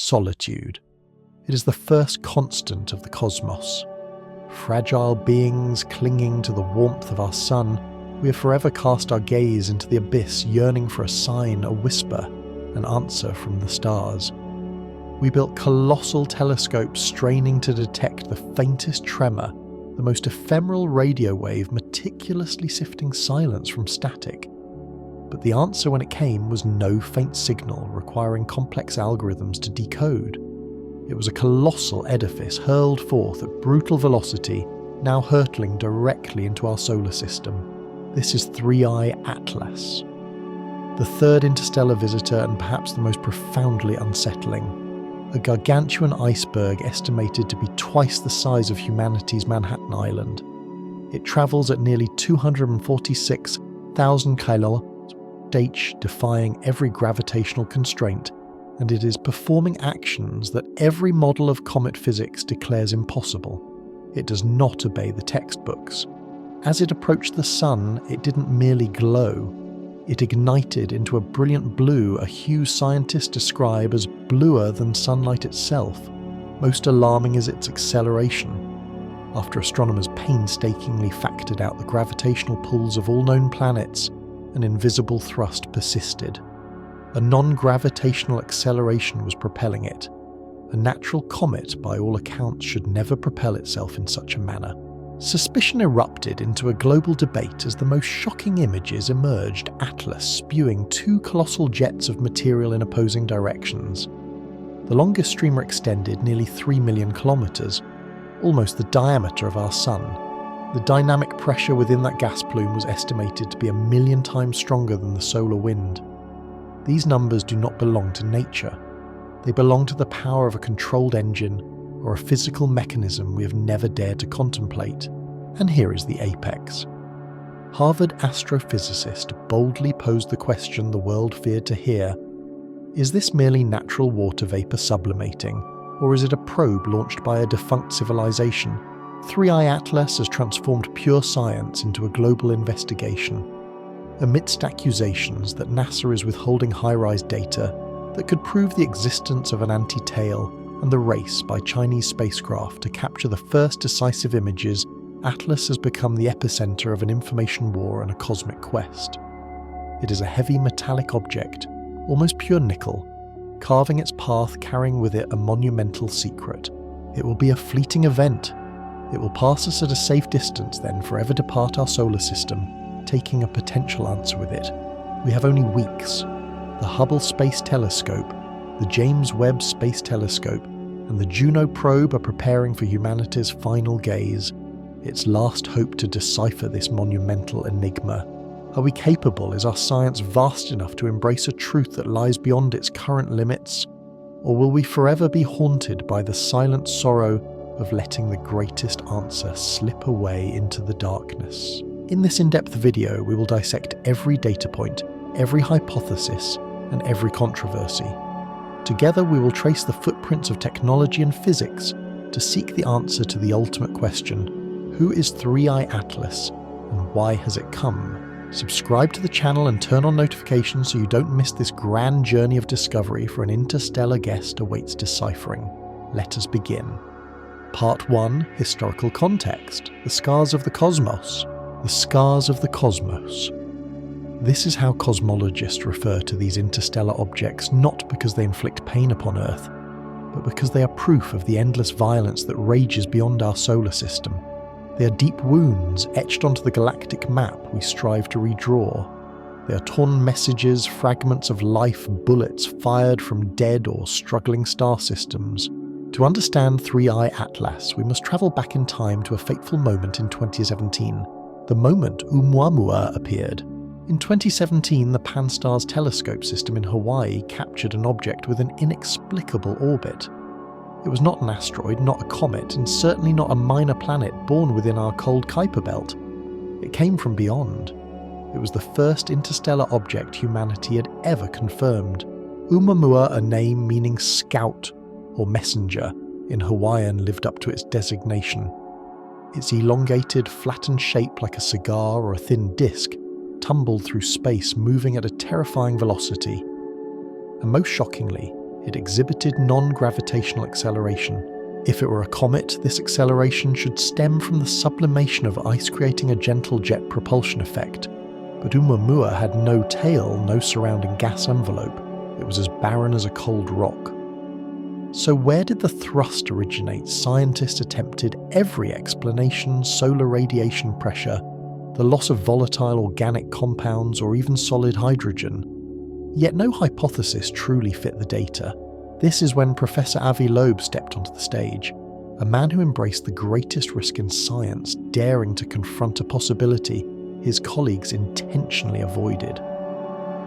solitude. It is the first constant of the cosmos. Fragile beings clinging to the warmth of our sun, we have forever cast our gaze into the abyss, yearning for a sign, a whisper, an answer from the stars. We built colossal telescopes straining to detect the faintest tremor, the most ephemeral radio wave meticulously sifting silence from static. But the answer when it came was no faint signal requiring complex algorithms to decode. It was a colossal edifice hurled forth at brutal velocity, now hurtling directly into our solar system. This is 3I Atlas, the third interstellar visitor and perhaps the most profoundly unsettling. A gargantuan iceberg estimated to be twice the size of humanity's Manhattan Island. It travels at nearly 246,000 km/h, defying every gravitational constraint, and it is performing actions that every model of comet physics declares impossible. It does not obey the textbooks. As it approached the sun, it didn't merely glow. It ignited into a brilliant blue, a hue scientists describe as bluer than sunlight itself. Most alarming is its acceleration. After astronomers painstakingly factored out the gravitational pulls of all known planets, an invisible thrust persisted. A non-gravitational acceleration was propelling it. A natural comet, by all accounts, should never propel itself in such a manner. Suspicion erupted into a global debate as the most shocking images emerged, Atlas spewing two colossal jets of material in opposing directions. The longest streamer extended nearly 3 million kilometers, almost the diameter of our sun. The dynamic pressure within that gas plume was estimated to be 1 million times stronger than the solar wind. These numbers do not belong to nature. They belong to the power of a controlled engine or a physical mechanism we have never dared to contemplate. And here is the apex. Harvard astrophysicist boldly posed the question the world feared to hear: is this merely natural water vapor sublimating, or is it a probe launched by a defunct civilization? 3I Atlas has transformed pure science into a global investigation. Amidst accusations that NASA is withholding high-rise data that could prove the existence of an anti-tail, and the race by Chinese spacecraft to capture the first decisive images, Atlas has become the epicenter of an information war and a cosmic quest. It is a heavy metallic object, almost pure nickel, carving its path, carrying with it a monumental secret. It will be a fleeting event. It will pass us at a safe distance, then forever depart our solar system, taking a potential answer with it. We have only weeks. The Hubble Space Telescope, the James Webb Space Telescope, and the Juno probe are preparing for humanity's final gaze, its last hope to decipher this monumental enigma. Are we capable? Is our science vast enough to embrace a truth that lies beyond its current limits? Or will we forever be haunted by the silent sorrow of letting the greatest answer slip away into the darkness? In this in-depth video, we will dissect every data point, every hypothesis, and every controversy. Together we will trace the footprints of technology and physics to seek the answer to the ultimate question: who is 3I Atlas and why has it come? Subscribe to the channel and turn on notifications so you don't miss this grand journey of discovery, for an interstellar guest awaits deciphering. Let us begin. Part 1. Historical context. The scars of the cosmos. The scars of the cosmos. This is how cosmologists refer to these interstellar objects, not because they inflict pain upon Earth, but because they are proof of the endless violence that rages beyond our solar system. They are deep wounds etched onto the galactic map we strive to redraw. They are torn messages, fragments of life, bullets fired from dead or struggling star systems. To understand 3I Atlas, we must travel back in time to a fateful moment in 2017, the moment Oumuamua appeared. In 2017, the Pan-STARRS telescope system in Hawaii captured an object with an inexplicable orbit. It was not an asteroid, not a comet, and certainly not a minor planet born within our cold Kuiper belt. It came from beyond. It was the first interstellar object humanity had ever confirmed. Oumuamua, a name meaning scout or messenger in Hawaiian, lived up to its designation. Its elongated, flattened shape like a cigar or a thin disc tumbled through space, moving at a terrifying velocity. And most shockingly, It exhibited non-gravitational acceleration. If it were a comet, this acceleration should stem from the sublimation of ice, creating a gentle jet propulsion effect. But Oumuamua had no tail, no surrounding gas envelope. It was as barren as a cold rock. So where did the thrust originate? Scientists attempted every explanation: solar radiation pressure, the loss of volatile organic compounds, or even solid hydrogen. Yet no hypothesis truly fit the data. This is when Professor Avi Loeb stepped onto the stage, a man who embraced the greatest risk in science, daring to confront a possibility his colleagues intentionally avoided.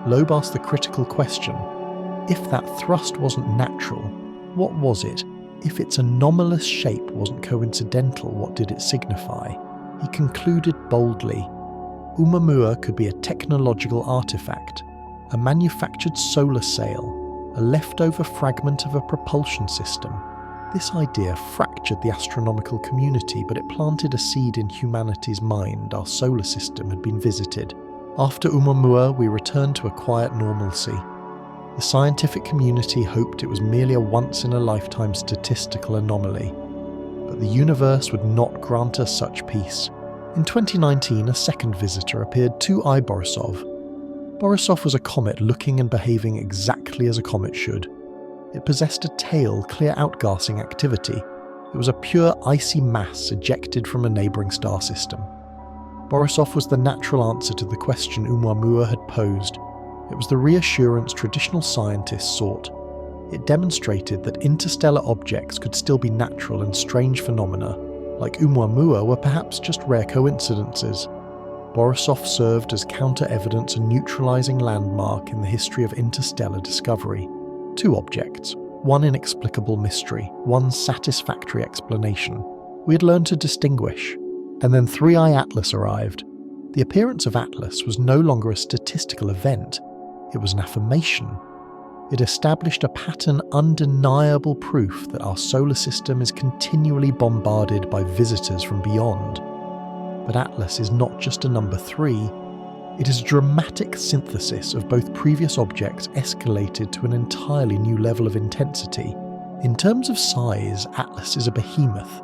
Loeb asked the critical question: if that thrust wasn't natural, what was it? If its anomalous shape wasn't coincidental, what did it signify? He concluded boldly: Oumuamua could be a technological artifact, a manufactured solar sail, a leftover fragment of a propulsion system. This idea fractured the astronomical community, but it planted a seed in humanity's mind. Our solar system had been visited. After Oumuamua, we returned to a quiet normalcy. The scientific community hoped it was merely a once-in-a-lifetime statistical anomaly. But the universe would not grant us such peace. In 2019, a second visitor appeared, 2I Borisov. Borisov was a comet looking and behaving exactly as a comet should. It possessed a tail, clear outgassing activity. It was a pure icy mass ejected from a neighbouring star system. Borisov was the natural answer to the question Oumuamua had posed. It was the reassurance traditional scientists sought. It demonstrated that interstellar objects could still be natural and strange phenomena, like Oumuamua were perhaps just rare coincidences. Borisov served as counter-evidence, a neutralizing landmark in the history of interstellar discovery. 2 objects, one inexplicable mystery, one satisfactory explanation. We had learned to distinguish. And then 3I Atlas arrived. The appearance of Atlas was no longer a statistical event. It was an affirmation. It established a pattern, undeniable proof that our solar system is continually bombarded by visitors from beyond. But Atlas is not just a number 3, it is a dramatic synthesis of both previous objects escalated to an entirely new level of intensity. In terms of size, Atlas is a behemoth.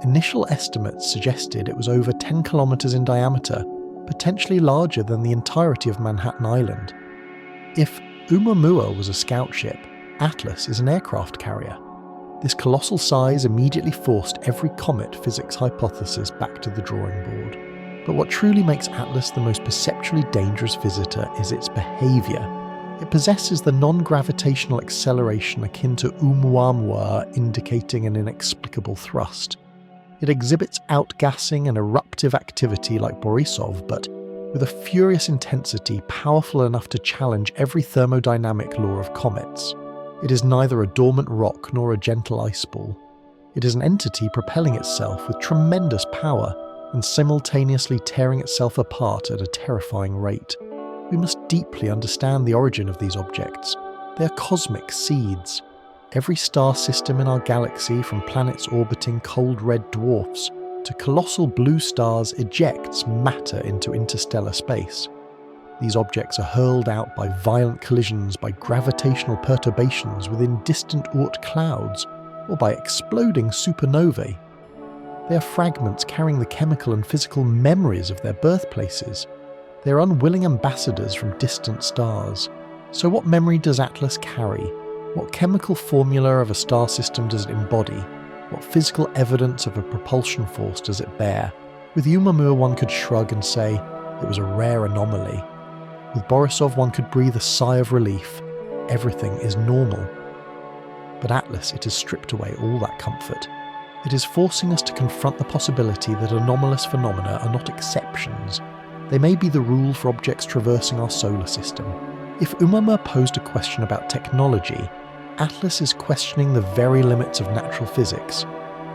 Initial estimates suggested it was over 10 kilometers in diameter, potentially larger than the entirety of Manhattan Island. If Oumuamua was a scout ship, Atlas is an aircraft carrier. This colossal size immediately forced every comet physics hypothesis back to the drawing board. But what truly makes Atlas the most perceptually dangerous visitor is its behaviour. It possesses the non-gravitational acceleration akin to Oumuamua, indicating an inexplicable thrust. It exhibits outgassing and eruptive activity like Borisov, but with a furious intensity powerful enough to challenge every thermodynamic law of comets. It is neither a dormant rock nor a gentle ice ball. It is an entity propelling itself with tremendous power and simultaneously tearing itself apart at a terrifying rate. We must deeply understand the origin of these objects. They are cosmic seeds. Every star system in our galaxy, from planets orbiting cold red dwarfs to colossal blue stars, ejects matter into interstellar space. These objects are hurled out by violent collisions, by gravitational perturbations within distant Oort clouds, or by exploding supernovae. They are fragments carrying the chemical and physical memories of their birthplaces. They are unwilling ambassadors from distant stars. So what memory does Atlas carry? What chemical formula of a star system does it embody? What physical evidence of a propulsion force does it bear? With Oumuamua one could shrug and say, it was a rare anomaly. With Borisov one could breathe a sigh of relief. Everything is normal. But Atlas, it has stripped away all that comfort. It is forcing us to confront the possibility that anomalous phenomena are not exceptions. They may be the rule for objects traversing our solar system. If Oumuamua posed a question about technology, Atlas is questioning the very limits of natural physics.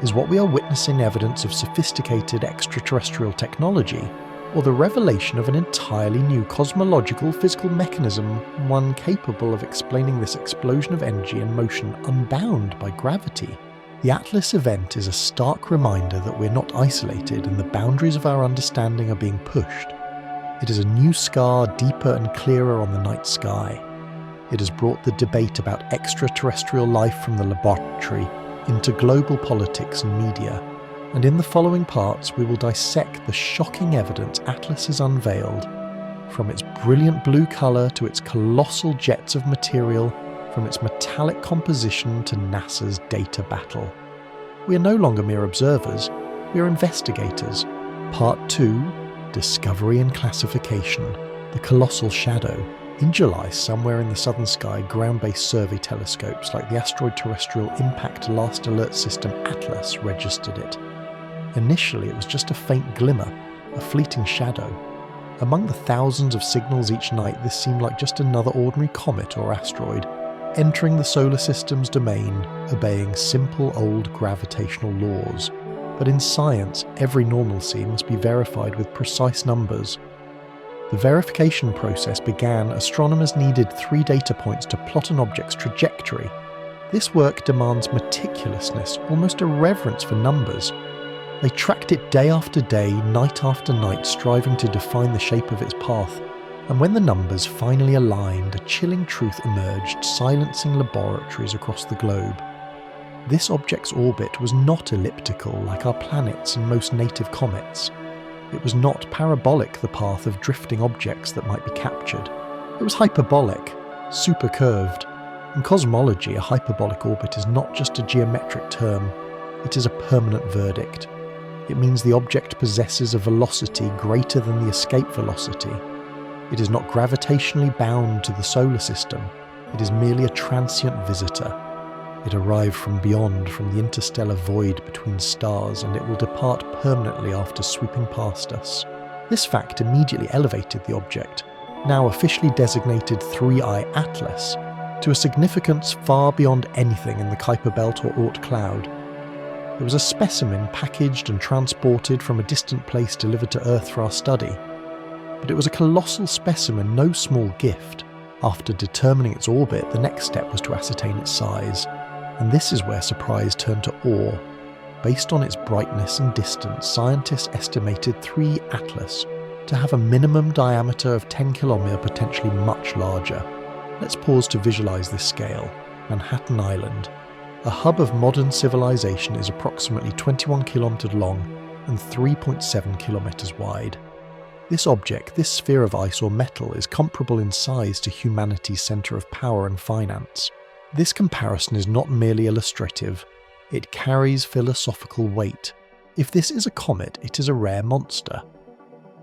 Is what we are witnessing evidence of sophisticated extraterrestrial technology, or the revelation of an entirely new cosmological physical mechanism, one capable of explaining this explosion of energy and motion unbound by gravity? The Atlas event is a stark reminder that we're not isolated and the boundaries of our understanding are being pushed. It is a new scar, deeper and clearer on the night sky. It has brought the debate about extraterrestrial life from the laboratory into global politics and media, and in the following parts we will dissect the shocking evidence Atlas has unveiled, from its brilliant blue colour to its colossal jets of material, from its metallic composition to NASA's data battle. We are no longer mere observers, we are investigators. Part 2, Discovery and Classification, the Colossal Shadow. In July, somewhere in the southern sky, ground-based survey telescopes like the Asteroid Terrestrial Impact Last Alert System Atlas registered it. Initially, it was just a faint glimmer, a fleeting shadow. Among the thousands of signals each night, this seemed like just another ordinary comet or asteroid, entering the solar system's domain, obeying simple old gravitational laws. But in science, every normalcy must be verified with precise numbers. The verification process began. Astronomers needed 3 data points to plot an object's trajectory. This work demands meticulousness, almost a reverence for numbers. They tracked it day after day, night after night, striving to define the shape of its path. And when the numbers finally aligned, a chilling truth emerged, silencing laboratories across the globe. This object's orbit was not elliptical like our planets and most native comets. It was not parabolic, the path of drifting objects that might be captured. It was hyperbolic, super curved. In cosmology, a hyperbolic orbit is not just a geometric term, it is a permanent verdict. It means the object possesses a velocity greater than the escape velocity. It is not gravitationally bound to the solar system, it is merely a transient visitor. It arrived from beyond, from the interstellar void between stars, and it will depart permanently after sweeping past us. This fact immediately elevated the object, now officially designated 3I Atlas, to a significance far beyond anything in the Kuiper Belt or Oort cloud. It was a specimen packaged and transported from a distant place delivered to Earth for our study. But it was a colossal specimen, no small gift. After determining its orbit, the next step was to ascertain its size. And this is where surprise turned to awe. Based on its brightness and distance, scientists estimated 3 Atlas to have a minimum diameter of 10 km, potentially much larger. Let's pause to visualize this scale. Manhattan Island. A hub of modern civilization, is approximately 21 km long and 3.7 km wide. This object, this sphere of ice or metal, is comparable in size to humanity's centre of power and finance. This comparison is not merely illustrative, it carries philosophical weight. If this is a comet, it is a rare monster.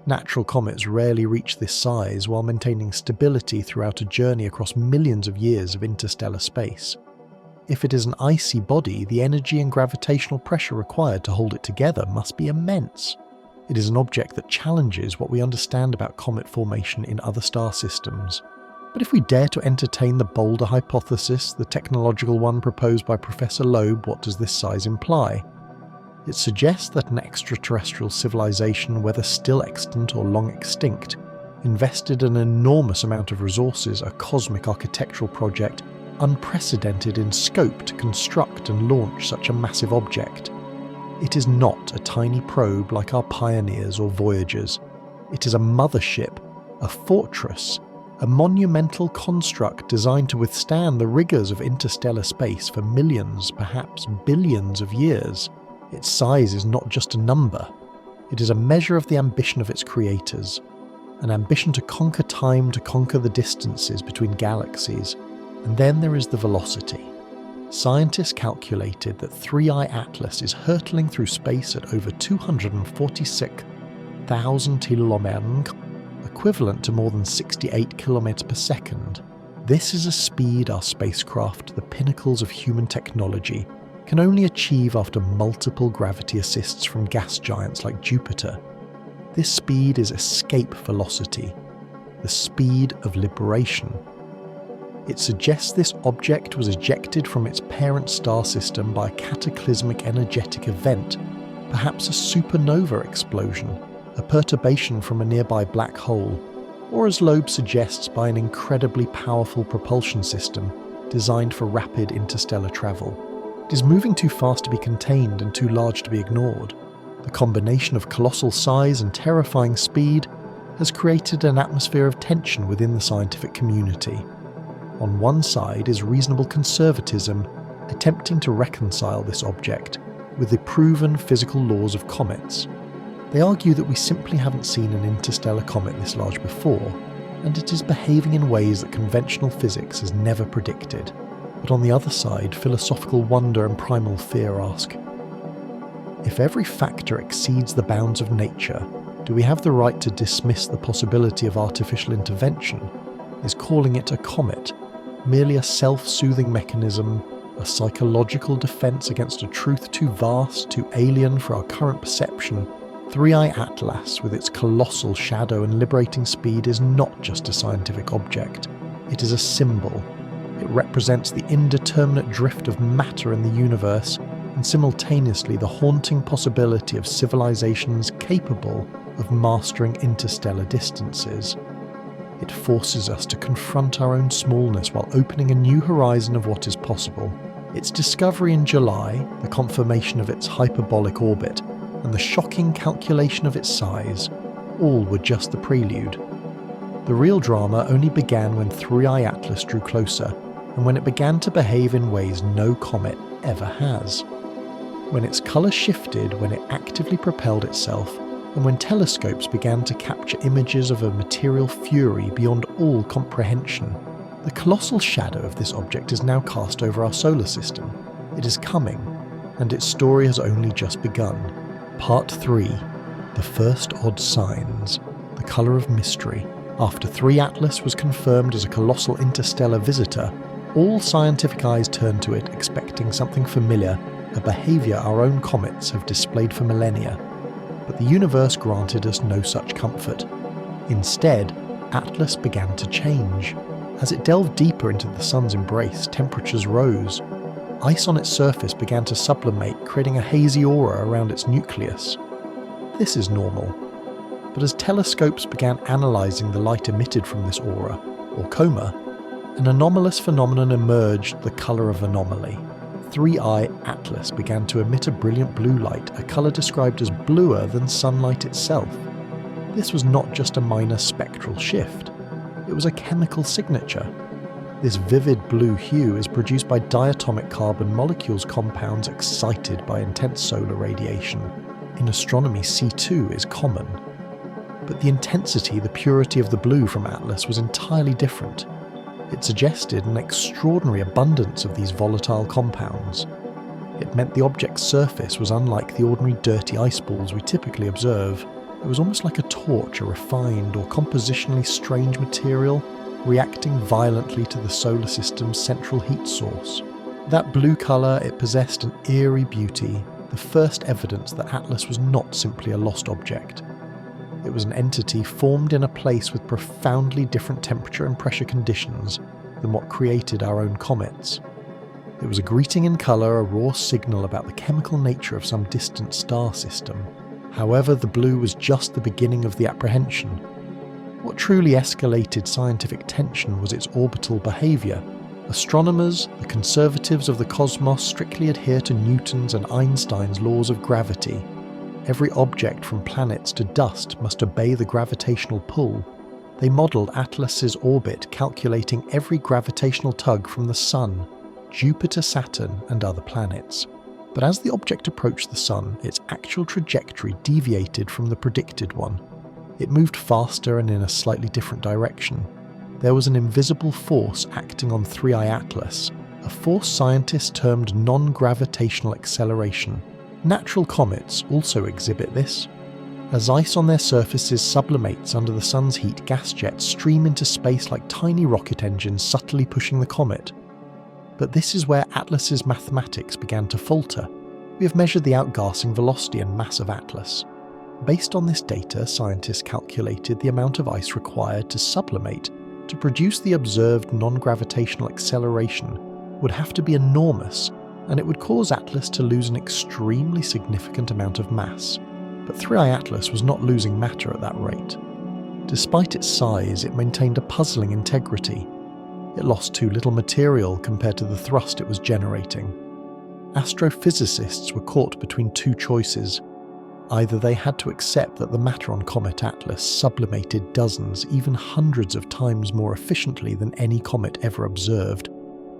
Natural comets rarely reach this size while maintaining stability throughout a journey across millions of years of interstellar space. If it is an icy body, the energy and gravitational pressure required to hold it together must be immense. It is an object that challenges what we understand about comet formation in other star systems. But if we dare to entertain the bolder hypothesis, the technological one proposed by Professor Loeb, what does this size imply? It suggests that an extraterrestrial civilization, whether still extant or long extinct, invested an enormous amount of resources, a cosmic architectural project, unprecedented in scope to construct and launch such a massive object. It is not a tiny probe like our Pioneers or Voyagers. It is a mothership, a fortress, a monumental construct designed to withstand the rigours of interstellar space for millions, perhaps billions of years. Its size is not just a number. It is a measure of the ambition of its creators, an ambition to conquer time, to conquer the distances between galaxies. And then there is the velocity. Scientists calculated that 3I Atlas is hurtling through space at over 246,000 km, equivalent to more than 68 km per second. This is a speed our spacecraft, the pinnacles of human technology, can only achieve after multiple gravity assists from gas giants like Jupiter. This speed is escape velocity, the speed of liberation. It suggests this object was ejected from its parent star system by a cataclysmic energetic event, perhaps a supernova explosion, a perturbation from a nearby black hole, or as Loeb suggests, by an incredibly powerful propulsion system designed for rapid interstellar travel. It is moving too fast to be contained and too large to be ignored. The combination of colossal size and terrifying speed has created an atmosphere of tension within the scientific community. On one side is reasonable conservatism, attempting to reconcile this object with the proven physical laws of comets. They argue that we simply haven't seen an interstellar comet this large before, and it is behaving in ways that conventional physics has never predicted. But on the other side, philosophical wonder and primal fear ask, if every factor exceeds the bounds of nature, do we have the right to dismiss the possibility of artificial intervention? Is calling it a comet merely a self-soothing mechanism, a psychological defense against a truth too vast, too alien for our current perception? Three-Eye Atlas, with its colossal shadow and liberating speed, is not just a scientific object. It is a symbol. It represents the indeterminate drift of matter in the universe, and simultaneously the haunting possibility of civilizations capable of mastering interstellar distances. It forces us to confront our own smallness while opening a new horizon of what is possible. Its discovery in July, the confirmation of its hyperbolic orbit, and the shocking calculation of its size, all were just the prelude. The real drama only began when Three-Eye Atlas drew closer, and when it began to behave in ways no comet ever has. When its colour shifted, when it actively propelled itself, and when telescopes began to capture images of a material fury beyond all comprehension. The colossal shadow of this object is now cast over our solar system. It is coming, and its story has only just begun. Part 3. The First Odd Signs. The Colour of Mystery. After 3 Atlas was confirmed as a colossal interstellar visitor, all scientific eyes turned to it expecting something familiar, a behaviour our own comets have displayed for millennia. But the universe granted us no such comfort. Instead, Atlas began to change. As it delved deeper into the sun's embrace, temperatures rose. Ice on its surface began to sublimate, creating a hazy aura around its nucleus. This is normal. But as telescopes began analysing the light emitted from this aura, or coma, an anomalous phenomenon emerged, the colour of anomaly. Three-Eye Atlas began to emit a brilliant blue light, a colour described as bluer than sunlight itself. This was not just a minor spectral shift. It was a chemical signature. This vivid blue hue is produced by diatomic carbon molecules compounds excited by intense solar radiation. In astronomy, C2 is common. But the intensity, the purity of the blue from Atlas was entirely different. It suggested an extraordinary abundance of these volatile compounds. It meant the object's surface was unlike the ordinary dirty ice balls we typically observe. It was almost like a torch, a refined or compositionally strange material, reacting violently to the solar system's central heat source. That blue colour, it possessed an eerie beauty, the first evidence that Atlas was not simply a lost object. It was an entity formed in a place with profoundly different temperature and pressure conditions than what created our own comets. It was a greeting in colour, a raw signal about the chemical nature of some distant star system. However, the blue was just the beginning of the apprehension. What truly escalated scientific tension was its orbital behaviour. Astronomers, the conservatives of the cosmos, strictly adhere to Newton's and Einstein's laws of gravity. Every object from planets to dust must obey the gravitational pull. They modelled Atlas's orbit, calculating every gravitational tug from the Sun, Jupiter, Saturn, and other planets. But as the object approached the Sun, its actual trajectory deviated from the predicted one. It moved faster and in a slightly different direction. There was an invisible force acting on Three-Eye Atlas, a force scientists termed non-gravitational acceleration. Natural comets also exhibit this. As ice on their surfaces sublimates under the sun's heat, gas jets stream into space like tiny rocket engines subtly pushing the comet. But this is where Atlas's mathematics began to falter. We have measured the outgassing velocity and mass of Atlas. Based on this data, scientists calculated the amount of ice required to sublimate to produce the observed non-gravitational acceleration would have to be enormous, and it would cause Atlas to lose an extremely significant amount of mass. But Three-Eye Atlas was not losing matter at that rate. Despite its size, it maintained a puzzling integrity. It lost too little material compared to the thrust it was generating. Astrophysicists were caught between two choices. Either they had to accept that the matter on Comet Atlas sublimated dozens, even hundreds of times more efficiently than any comet ever observed,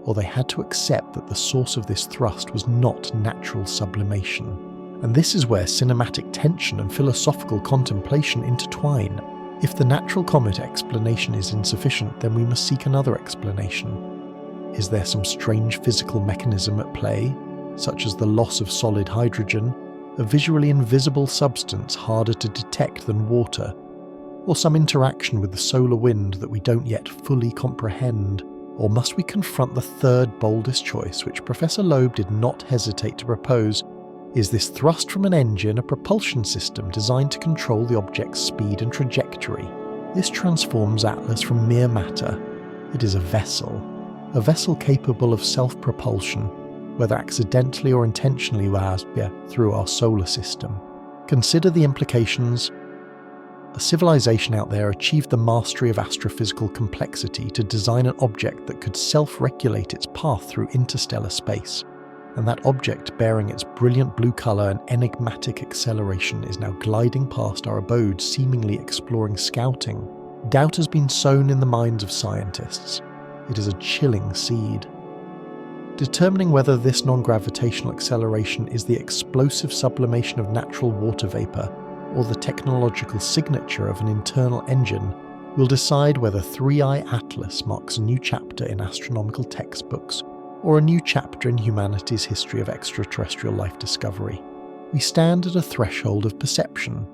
or they had to accept that the source of this thrust was not natural sublimation. And this is where cinematic tension and philosophical contemplation intertwine. If the natural comet explanation is insufficient, then we must seek another explanation. Is there some strange physical mechanism at play, such as the loss of solid hydrogen, a visually invisible substance harder to detect than water, or some interaction with the solar wind that we don't yet fully comprehend? Or must we confront the third boldest choice, which Professor Loeb did not hesitate to propose? Is this thrust from an engine a propulsion system designed to control the object's speed and trajectory? This transforms Atlas from mere matter. It is a vessel capable of self-propulsion, whether accidentally or intentionally through our solar system. Consider the implications. A civilization out there achieved the mastery of astrophysical complexity to design an object that could self-regulate its path through interstellar space. And that object, bearing its brilliant blue colour and enigmatic acceleration, is now gliding past our abode, seemingly exploring scouting. Doubt has been sown in the minds of scientists. It is a chilling seed. Determining whether this non-gravitational acceleration is the explosive sublimation of natural water vapour or the technological signature of an internal engine will decide whether 3i Atlas marks a new chapter in astronomical textbooks or a new chapter in humanity's history of extraterrestrial life discovery. We stand at a threshold of perception.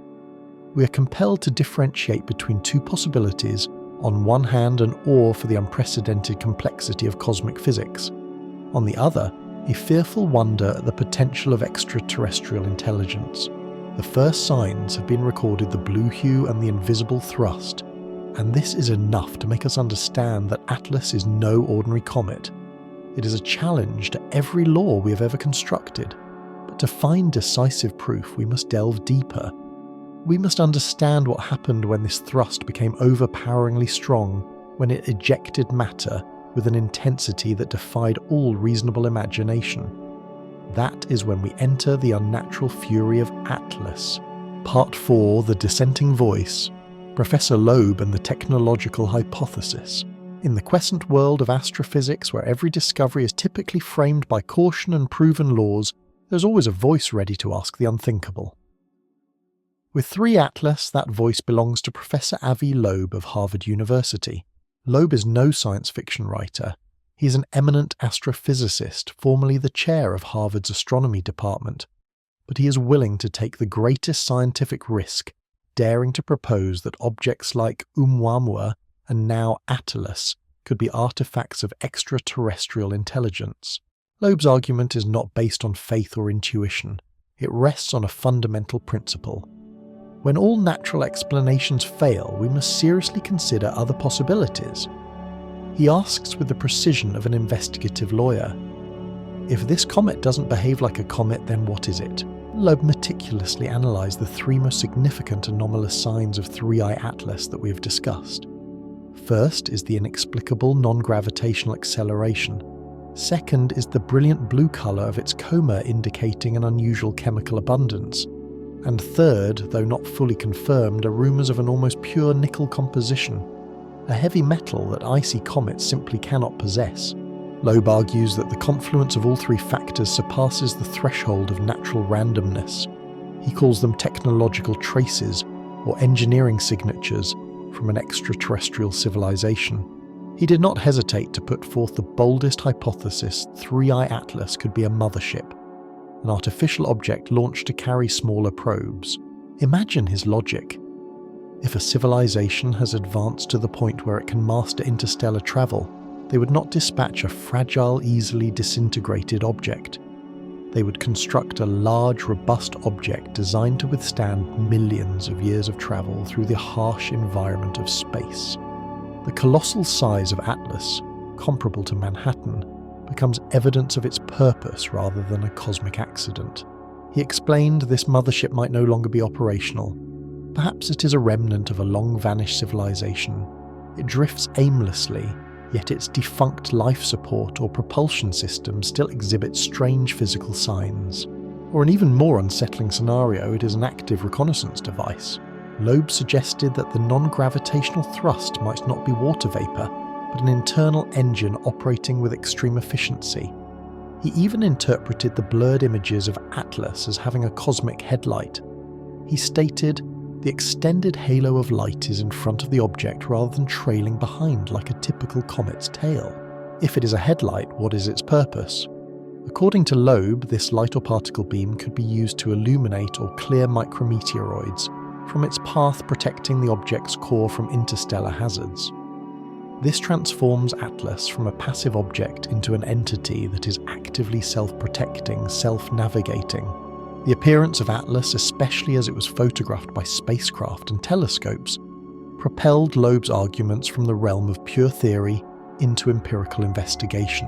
We are compelled to differentiate between two possibilities: on one hand, an awe for the unprecedented complexity of cosmic physics; on the other, a fearful wonder at the potential of extraterrestrial intelligence. The first signs have been recorded: the blue hue and the invisible thrust, and this is enough to make us understand that Atlas is no ordinary comet. It is a challenge to every law we have ever constructed. But to find decisive proof, we must delve deeper. We must understand what happened when this thrust became overpoweringly strong, when it ejected matter with an intensity that defied all reasonable imagination. That is when we enter the unnatural fury of Atlas. Part 4, The Dissenting Voice, Professor Loeb and the Technological Hypothesis. In the quiescent world of astrophysics, where every discovery is typically framed by caution and proven laws, there's always a voice ready to ask the unthinkable. With 3 Atlas, that voice belongs to Professor Avi Loeb of Harvard University. Loeb is no science fiction writer. He is an eminent astrophysicist, formerly the chair of Harvard's astronomy department. But he is willing to take the greatest scientific risk, daring to propose that objects like Oumuamua and now Atlas could be artifacts of extraterrestrial intelligence. Loeb's argument is not based on faith or intuition. It rests on a fundamental principle. When all natural explanations fail, we must seriously consider other possibilities. He asks with the precision of an investigative lawyer. If this comet doesn't behave like a comet, then what is it? Loeb meticulously analysed the 3 most significant anomalous signs of 3i Atlas that we have discussed. First is the inexplicable non-gravitational acceleration. Second is the brilliant blue colour of its coma, indicating an unusual chemical abundance. And third, though not fully confirmed, are rumours of an almost pure nickel composition, a heavy metal that icy comets simply cannot possess. Loeb argues that the confluence of all 3 factors surpasses the threshold of natural randomness. He calls them technological traces, or engineering signatures, from an extraterrestrial civilization. He did not hesitate to put forth the boldest hypothesis: 3i Atlas could be a mothership, an artificial object launched to carry smaller probes. Imagine his logic. If a civilization has advanced to the point where it can master interstellar travel, they would not dispatch a fragile, easily disintegrated object. They would construct a large, robust object designed to withstand millions of years of travel through the harsh environment of space. The colossal size of Atlas, comparable to Manhattan, becomes evidence of its purpose rather than a cosmic accident. He explained this mothership might no longer be operational. Perhaps it is a remnant of a long-vanished civilization. It drifts aimlessly, yet its defunct life support or propulsion system still exhibits strange physical signs. Or an even more unsettling scenario, it is an active reconnaissance device. Loeb suggested that the non-gravitational thrust might not be water vapour, but an internal engine operating with extreme efficiency. He even interpreted the blurred images of Atlas as having a cosmic headlight. He stated, "The extended halo of light is in front of the object rather than trailing behind like a typical comet's tail. If it is a headlight, what is its purpose?" According to Loeb, this light or particle beam could be used to illuminate or clear micrometeoroids from its path, protecting the object's core from interstellar hazards. This transforms Atlas from a passive object into an entity that is actively self-protecting, self-navigating. The appearance of Atlas, especially as it was photographed by spacecraft and telescopes, propelled Loeb's arguments from the realm of pure theory into empirical investigation.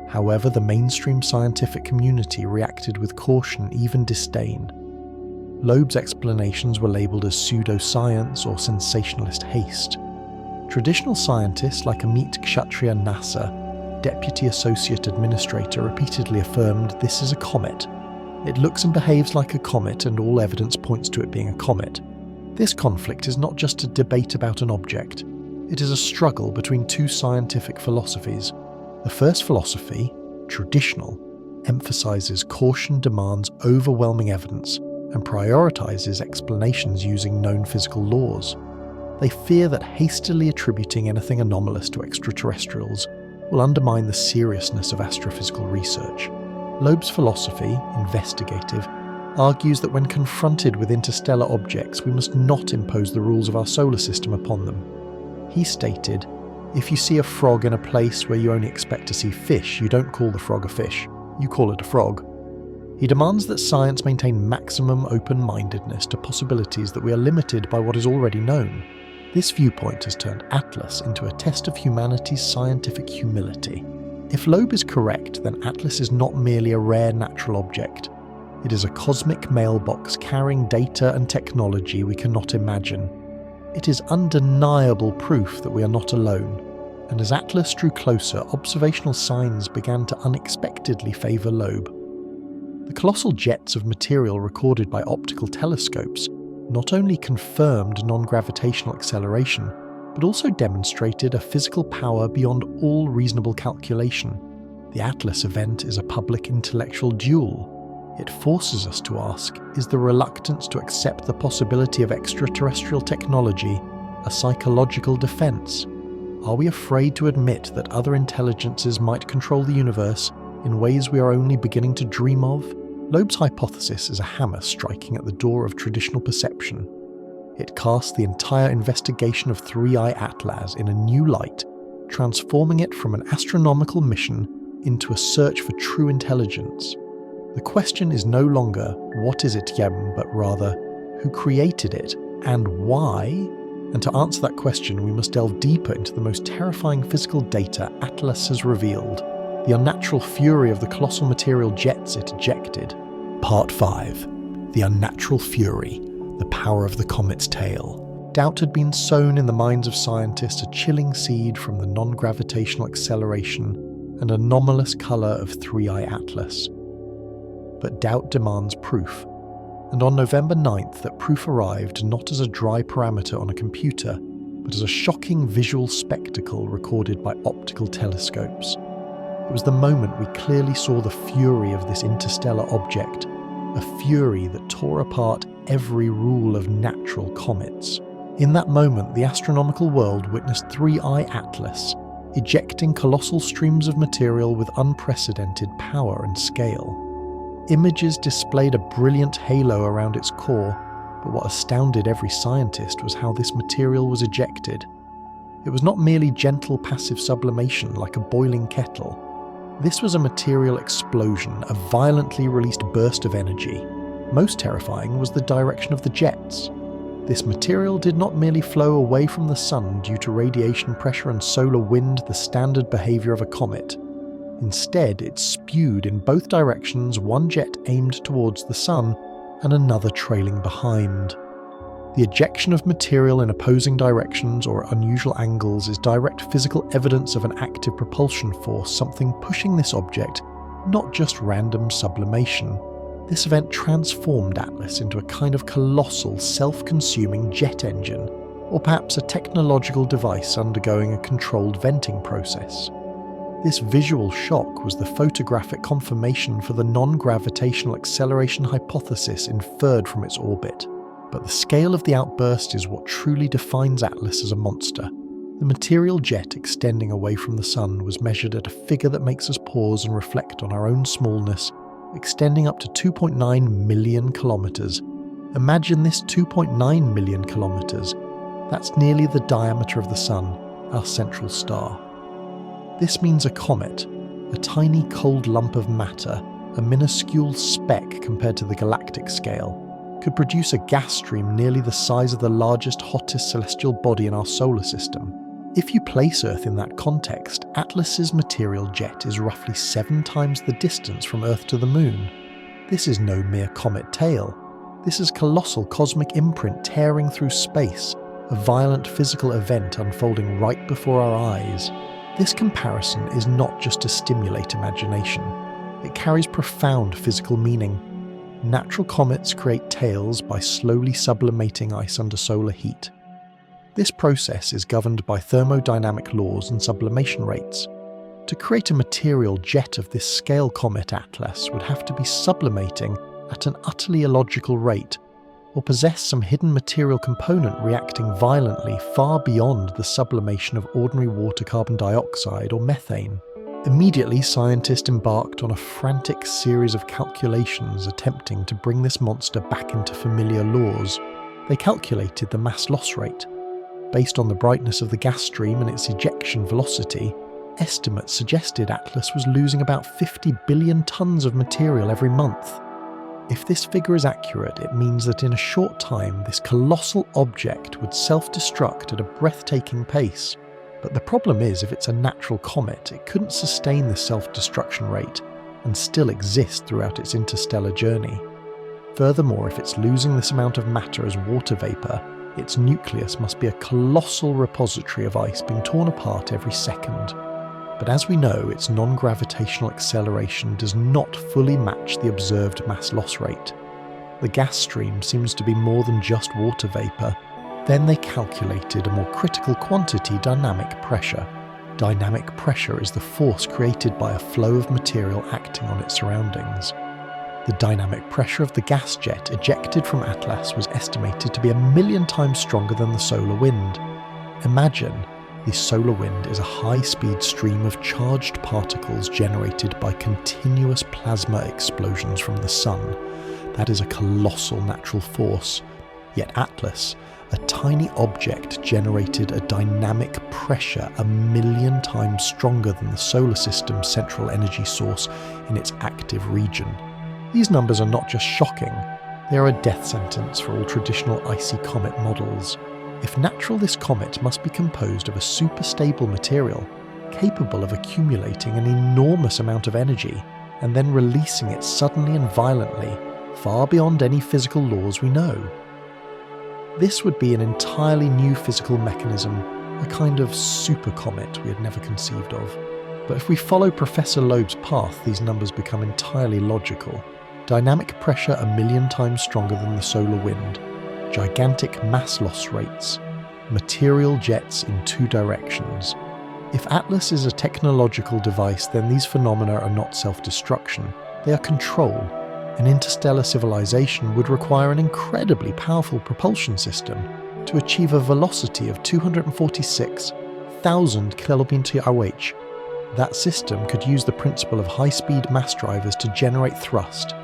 However, the mainstream scientific community reacted with caution, even disdain. Loeb's explanations were labelled as pseudoscience or sensationalist haste. Traditional scientists like Amit Kshatriya Nasa, Deputy Associate Administrator, repeatedly affirmed this is a comet. It looks and behaves like a comet, and all evidence points to it being a comet. This conflict is not just a debate about an object. It is a struggle between two scientific philosophies. The first philosophy, traditional, emphasizes caution, demands overwhelming evidence, and prioritizes explanations using known physical laws. They fear that hastily attributing anything anomalous to extraterrestrials will undermine the seriousness of astrophysical research. Loeb's philosophy, investigative, argues that when confronted with interstellar objects, we must not impose the rules of our solar system upon them. He stated, "If you see a frog in a place where you only expect to see fish, you don't call the frog a fish, you call it a frog." He demands that science maintain maximum open-mindedness to possibilities that we are limited by what is already known. This viewpoint has turned Atlas into a test of humanity's scientific humility. If Loeb is correct, then Atlas is not merely a rare natural object. It is a cosmic mailbox carrying data and technology we cannot imagine. It is undeniable proof that we are not alone, and as Atlas drew closer, observational signs began to unexpectedly favour Loeb. The colossal jets of material recorded by optical telescopes not only confirmed non-gravitational acceleration, but also demonstrated a physical power beyond all reasonable calculation. The Atlas event is a public intellectual duel. It forces us to ask, is the reluctance to accept the possibility of extraterrestrial technology a psychological defense? Are we afraid to admit that other intelligences might control the universe in ways we are only beginning to dream of? Loeb's hypothesis is a hammer striking at the door of traditional perception. It casts the entire investigation of 3I Atlas in a new light, transforming it from an astronomical mission into a search for true intelligence. The question is no longer, what is it, but rather, who created it and why? And to answer that question, we must delve deeper into the most terrifying physical data Atlas has revealed, the unnatural fury of the colossal material jets it ejected. Part 5. The Unnatural Fury, the Power of the Comet's Tail. Doubt had been sown in the minds of scientists, a chilling seed from the non-gravitational acceleration and anomalous colour of 3I Atlas. But doubt demands proof, and on November 9th that proof arrived not as a dry parameter on a computer, but as a shocking visual spectacle recorded by optical telescopes. It was the moment we clearly saw the fury of this interstellar object, a fury that tore apart every rule of natural comets. In that moment, the astronomical world witnessed 3I Atlas, ejecting colossal streams of material with unprecedented power and scale. Images displayed a brilliant halo around its core, but what astounded every scientist was how this material was ejected. It was not merely gentle passive sublimation like a boiling kettle. This was a material explosion, a violently released burst of energy. Most terrifying was the direction of the jets. This material did not merely flow away from the sun due to radiation pressure and solar wind, the standard behaviour of a comet. Instead, it spewed in both directions, one jet aimed towards the sun and another trailing behind. The ejection of material in opposing directions or unusual angles is direct physical evidence of an active propulsion force, something pushing this object, not just random sublimation. This event transformed Atlas into a kind of colossal, self-consuming jet engine, or perhaps a technological device undergoing a controlled venting process. This visual shock was the photographic confirmation for the non-gravitational acceleration hypothesis inferred from its orbit. But the scale of the outburst is what truly defines Atlas as a monster. The material jet extending away from the Sun was measured at a figure that makes us pause and reflect on our own smallness, extending up to 2.9 million kilometers. Imagine this 2.9 million kilometers. That's nearly the diameter of the Sun, our central star. This means a comet, a tiny cold lump of matter, a minuscule speck compared to the galactic scale, could produce a gas stream nearly the size of the largest, hottest celestial body in our solar system. If you place Earth in that context, Atlas's material jet is roughly 7 times the distance from Earth to the Moon. This is no mere comet tail. This is colossal cosmic imprint tearing through space, a violent physical event unfolding right before our eyes. This comparison is not just to stimulate imagination. It carries profound physical meaning. Natural comets create tails by slowly sublimating ice under solar heat. This process is governed by thermodynamic laws and sublimation rates. To create a material jet of this scale, Comet Atlas would have to be sublimating at an utterly illogical rate, or possess some hidden material component reacting violently far beyond the sublimation of ordinary water, carbon dioxide, or methane. Immediately, scientists embarked on a frantic series of calculations attempting to bring this monster back into familiar laws. They calculated the mass loss rate. Based on the brightness of the gas stream and its ejection velocity, estimates suggested Atlas was losing about 50 billion tons of material every month. If this figure is accurate, it means that in a short time this colossal object would self-destruct at a breathtaking pace. But the problem is, if it's a natural comet, it couldn't sustain this self-destruction rate and still exist throughout its interstellar journey. Furthermore, if it's losing this amount of matter as water vapour, its nucleus must be a colossal repository of ice being torn apart every second. But as we know, its non-gravitational acceleration does not fully match the observed mass loss rate. The gas stream seems to be more than just water vapour. Then they calculated a more critical quantity, dynamic pressure. Dynamic pressure is the force created by a flow of material acting on its surroundings. The dynamic pressure of the gas jet ejected from Atlas was estimated to be 1,000,000 times stronger than the solar wind. Imagine, the solar wind is a high-speed stream of charged particles generated by continuous plasma explosions from the Sun. That is a colossal natural force. Yet Atlas, a tiny object, generated a dynamic pressure 1,000,000 times stronger than the solar system's central energy source in its active region. These numbers are not just shocking, they are a death sentence for all traditional icy comet models. If natural, this comet must be composed of a super stable material, capable of accumulating an enormous amount of energy, and then releasing it suddenly and violently, far beyond any physical laws we know. This would be an entirely new physical mechanism, a kind of super comet we had never conceived of. But if we follow Professor Loeb's path, these numbers become entirely logical. Dynamic pressure 1,000,000 times stronger than the solar wind, gigantic mass loss rates, material jets in 2 directions. If Atlas is a technological device, then these phenomena are not self-destruction, they are control. An interstellar civilization would require an incredibly powerful propulsion system to achieve a velocity of 246,000 km/h. That system could use the principle of high-speed mass drivers to generate thrust.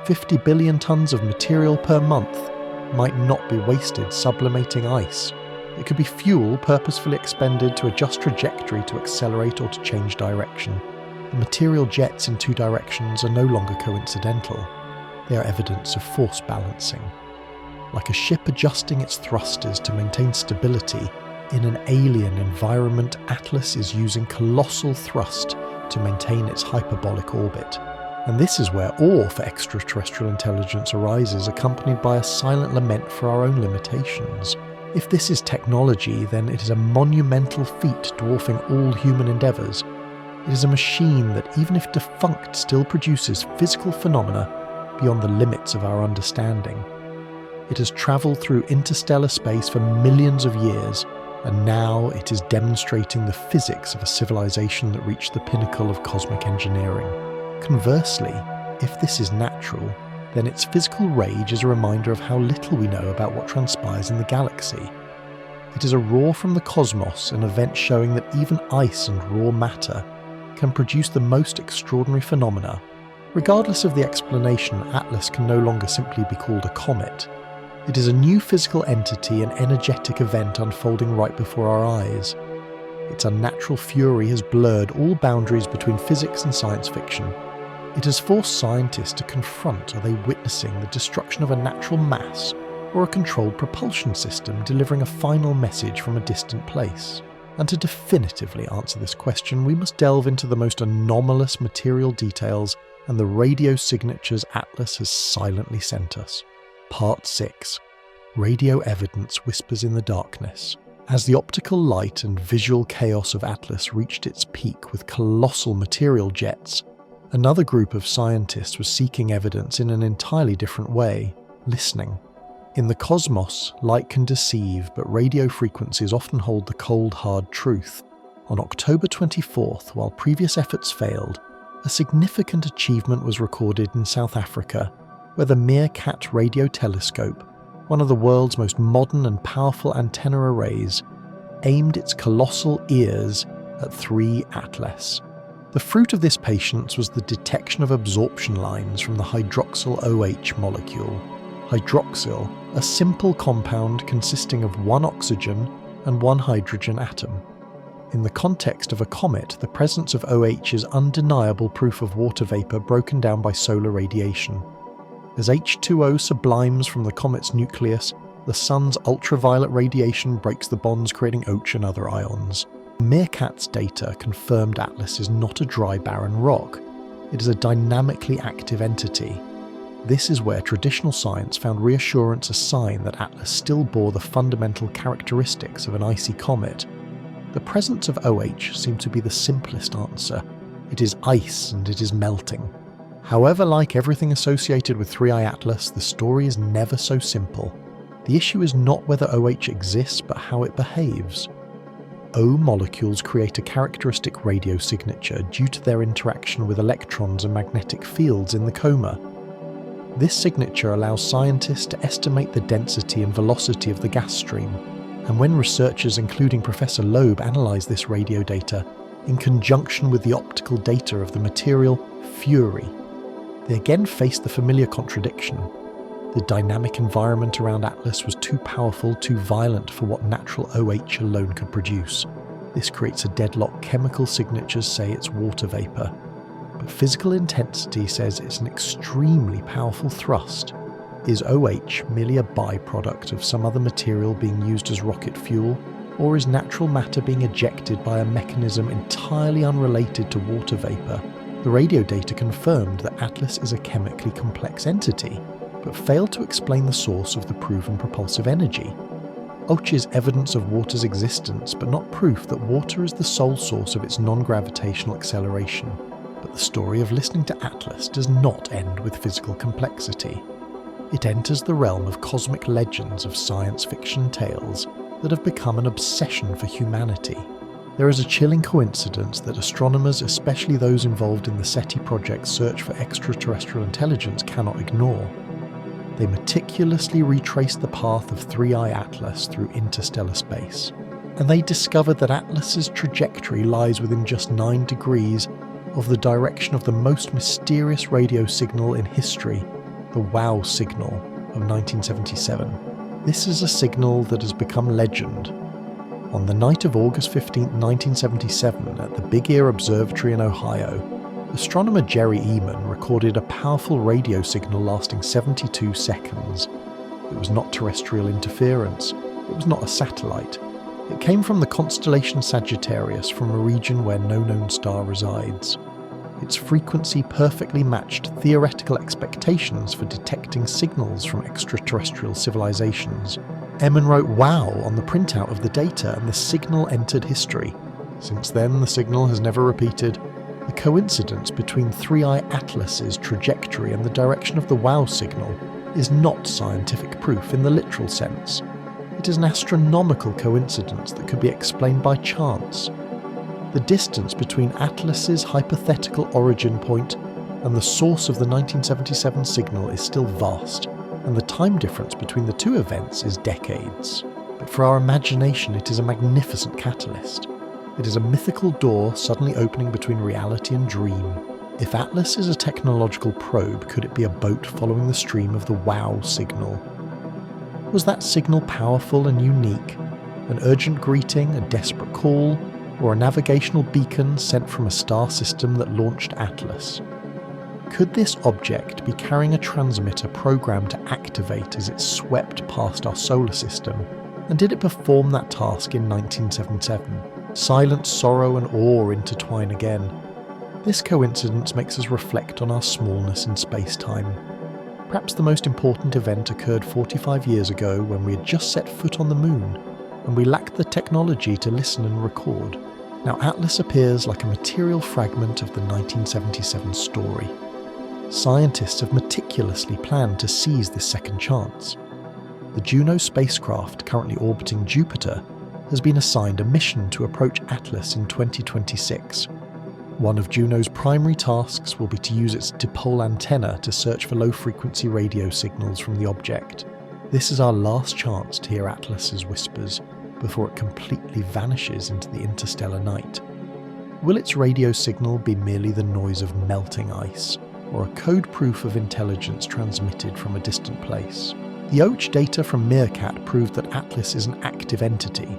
50 billion tons of material per month might not be wasted sublimating ice. It could be fuel purposefully expended to adjust trajectory to accelerate or to change direction. The material jets in 2 directions are no longer coincidental. They are evidence of force balancing. Like a ship adjusting its thrusters to maintain stability, in an alien environment, Atlas is using colossal thrust to maintain its hyperbolic orbit. And this is where awe for extraterrestrial intelligence arises, accompanied by a silent lament for our own limitations. If this is technology, then it is a monumental feat dwarfing all human endeavours. It is a machine that, even if defunct, still produces physical phenomena beyond the limits of our understanding. It has travelled through interstellar space for millions of years, and now it is demonstrating the physics of a civilization that reached the pinnacle of cosmic engineering. Conversely, if this is natural, then its physical rage is a reminder of how little we know about what transpires in the galaxy. It is a roar from the cosmos, an event showing that even ice and raw matter can produce the most extraordinary phenomena. Regardless of the explanation, Atlas can no longer simply be called a comet. It is a new physical entity, an energetic event unfolding right before our eyes. Its unnatural fury has blurred all boundaries between physics and science fiction. It has forced scientists to confront, are they witnessing the destruction of a natural mass or a controlled propulsion system delivering a final message from a distant place? And to definitively answer this question, we must delve into the most anomalous material details and the radio signatures Atlas has silently sent us. Part 6. Radio evidence whispers in the darkness. As the optical light and visual chaos of Atlas reached its peak with colossal material jets, another group of scientists was seeking evidence in an entirely different way, listening. In the cosmos, light can deceive, but radio frequencies often hold the cold, hard truth. On October 24th, while previous efforts failed, a significant achievement was recorded in South Africa, where the Meerkat radio telescope, one of the world's most modern and powerful antenna arrays, aimed its colossal ears at 3 Atlas. The fruit of this patience was the detection of absorption lines from the hydroxyl OH molecule. Hydroxyl, a simple compound consisting of 1 oxygen and 1 hydrogen atom. In the context of a comet, the presence of OH is undeniable proof of water vapor broken down by solar radiation. As H2O sublimes from the comet's nucleus, the sun's ultraviolet radiation breaks the bonds, creating OH and other ions. Meerkat's data confirmed Atlas is not a dry, barren rock. It is a dynamically active entity. This is where traditional science found reassurance, a sign that Atlas still bore the fundamental characteristics of an icy comet. The presence of OH seemed to be the simplest answer. It is ice and it is melting. However, like everything associated with 3I Atlas, the story is never so simple. The issue is not whether OH exists, but how it behaves. O molecules create a characteristic radio signature due to their interaction with electrons and magnetic fields in the coma. This signature allows scientists to estimate the density and velocity of the gas stream, and when researchers including Professor Loeb analyze this radio data, in conjunction with the optical data of the material fury, they again face the familiar contradiction. The dynamic environment around Atlas was too powerful, too violent for what natural OH alone could produce. This creates a deadlock. Chemical signatures say it's water vapor, but physical intensity says it's an extremely powerful thrust. Is OH merely a byproduct of some other material being used as rocket fuel, or is natural matter being ejected by a mechanism entirely unrelated to water vapor? The radio data confirmed that Atlas is a chemically complex entity, but failed to explain the source of the proven propulsive energy. OH is evidence of water's existence, but not proof that water is the sole source of its non-gravitational acceleration. But the story of listening to Atlas does not end with physical complexity. It enters the realm of cosmic legends, of science fiction tales that have become an obsession for humanity. There is a chilling coincidence that astronomers, especially those involved in the SETI project's search for extraterrestrial intelligence, cannot ignore. They meticulously retraced the path of 3I Atlas through interstellar space, and they discovered that Atlas's trajectory lies within just 9 degrees of the direction of the most mysterious radio signal in history, the WOW signal of 1977. This is a signal that has become legend. On the night of August 15, 1977, at the Big Ear Observatory in Ohio, astronomer Jerry Eman recorded a powerful radio signal lasting 72 seconds. It was not terrestrial interference. It was not a satellite. It came from the constellation Sagittarius, from a region where no known star resides. Its frequency perfectly matched theoretical expectations for detecting signals from extraterrestrial civilizations. Eman wrote "wow" on the printout of the data, and the signal entered history. Since then, the signal has never repeated, The coincidence between 3I Atlas's trajectory and the direction of the WOW signal is not scientific proof in the literal sense. It is an astronomical coincidence that could be explained by chance. The distance between Atlas's hypothetical origin point and the source of the 1977 signal is still vast, and the time difference between the two events is decades. But for our imagination, it is a magnificent catalyst. It is a mythical door suddenly opening between reality and dream. If Atlas is a technological probe, could it be a boat following the stream of the WOW signal? Was that signal powerful and unique? An urgent greeting, a desperate call, or a navigational beacon sent from a star system that launched Atlas? Could this object be carrying a transmitter programmed to activate as it swept past our solar system? And did it perform that task in 1977? Silence, sorrow and awe intertwine again. This coincidence makes us reflect on our smallness in space-time. Perhaps the most important event occurred 45 years ago when we had just set foot on the moon, and we lacked the technology to listen and record. Now Atlas appears like a material fragment of the 1977 story. Scientists have meticulously planned to seize this second chance. The Juno spacecraft, currently orbiting Jupiter, has been assigned a mission to approach Atlas in 2026. One of Juno's primary tasks will be to use its dipole antenna to search for low-frequency radio signals from the object. This is our last chance to hear Atlas's whispers before it completely vanishes into the interstellar night. Will its radio signal be merely the noise of melting ice, or a code proof of intelligence transmitted from a distant place? The OACH data from Meerkat proved that Atlas is an active entity,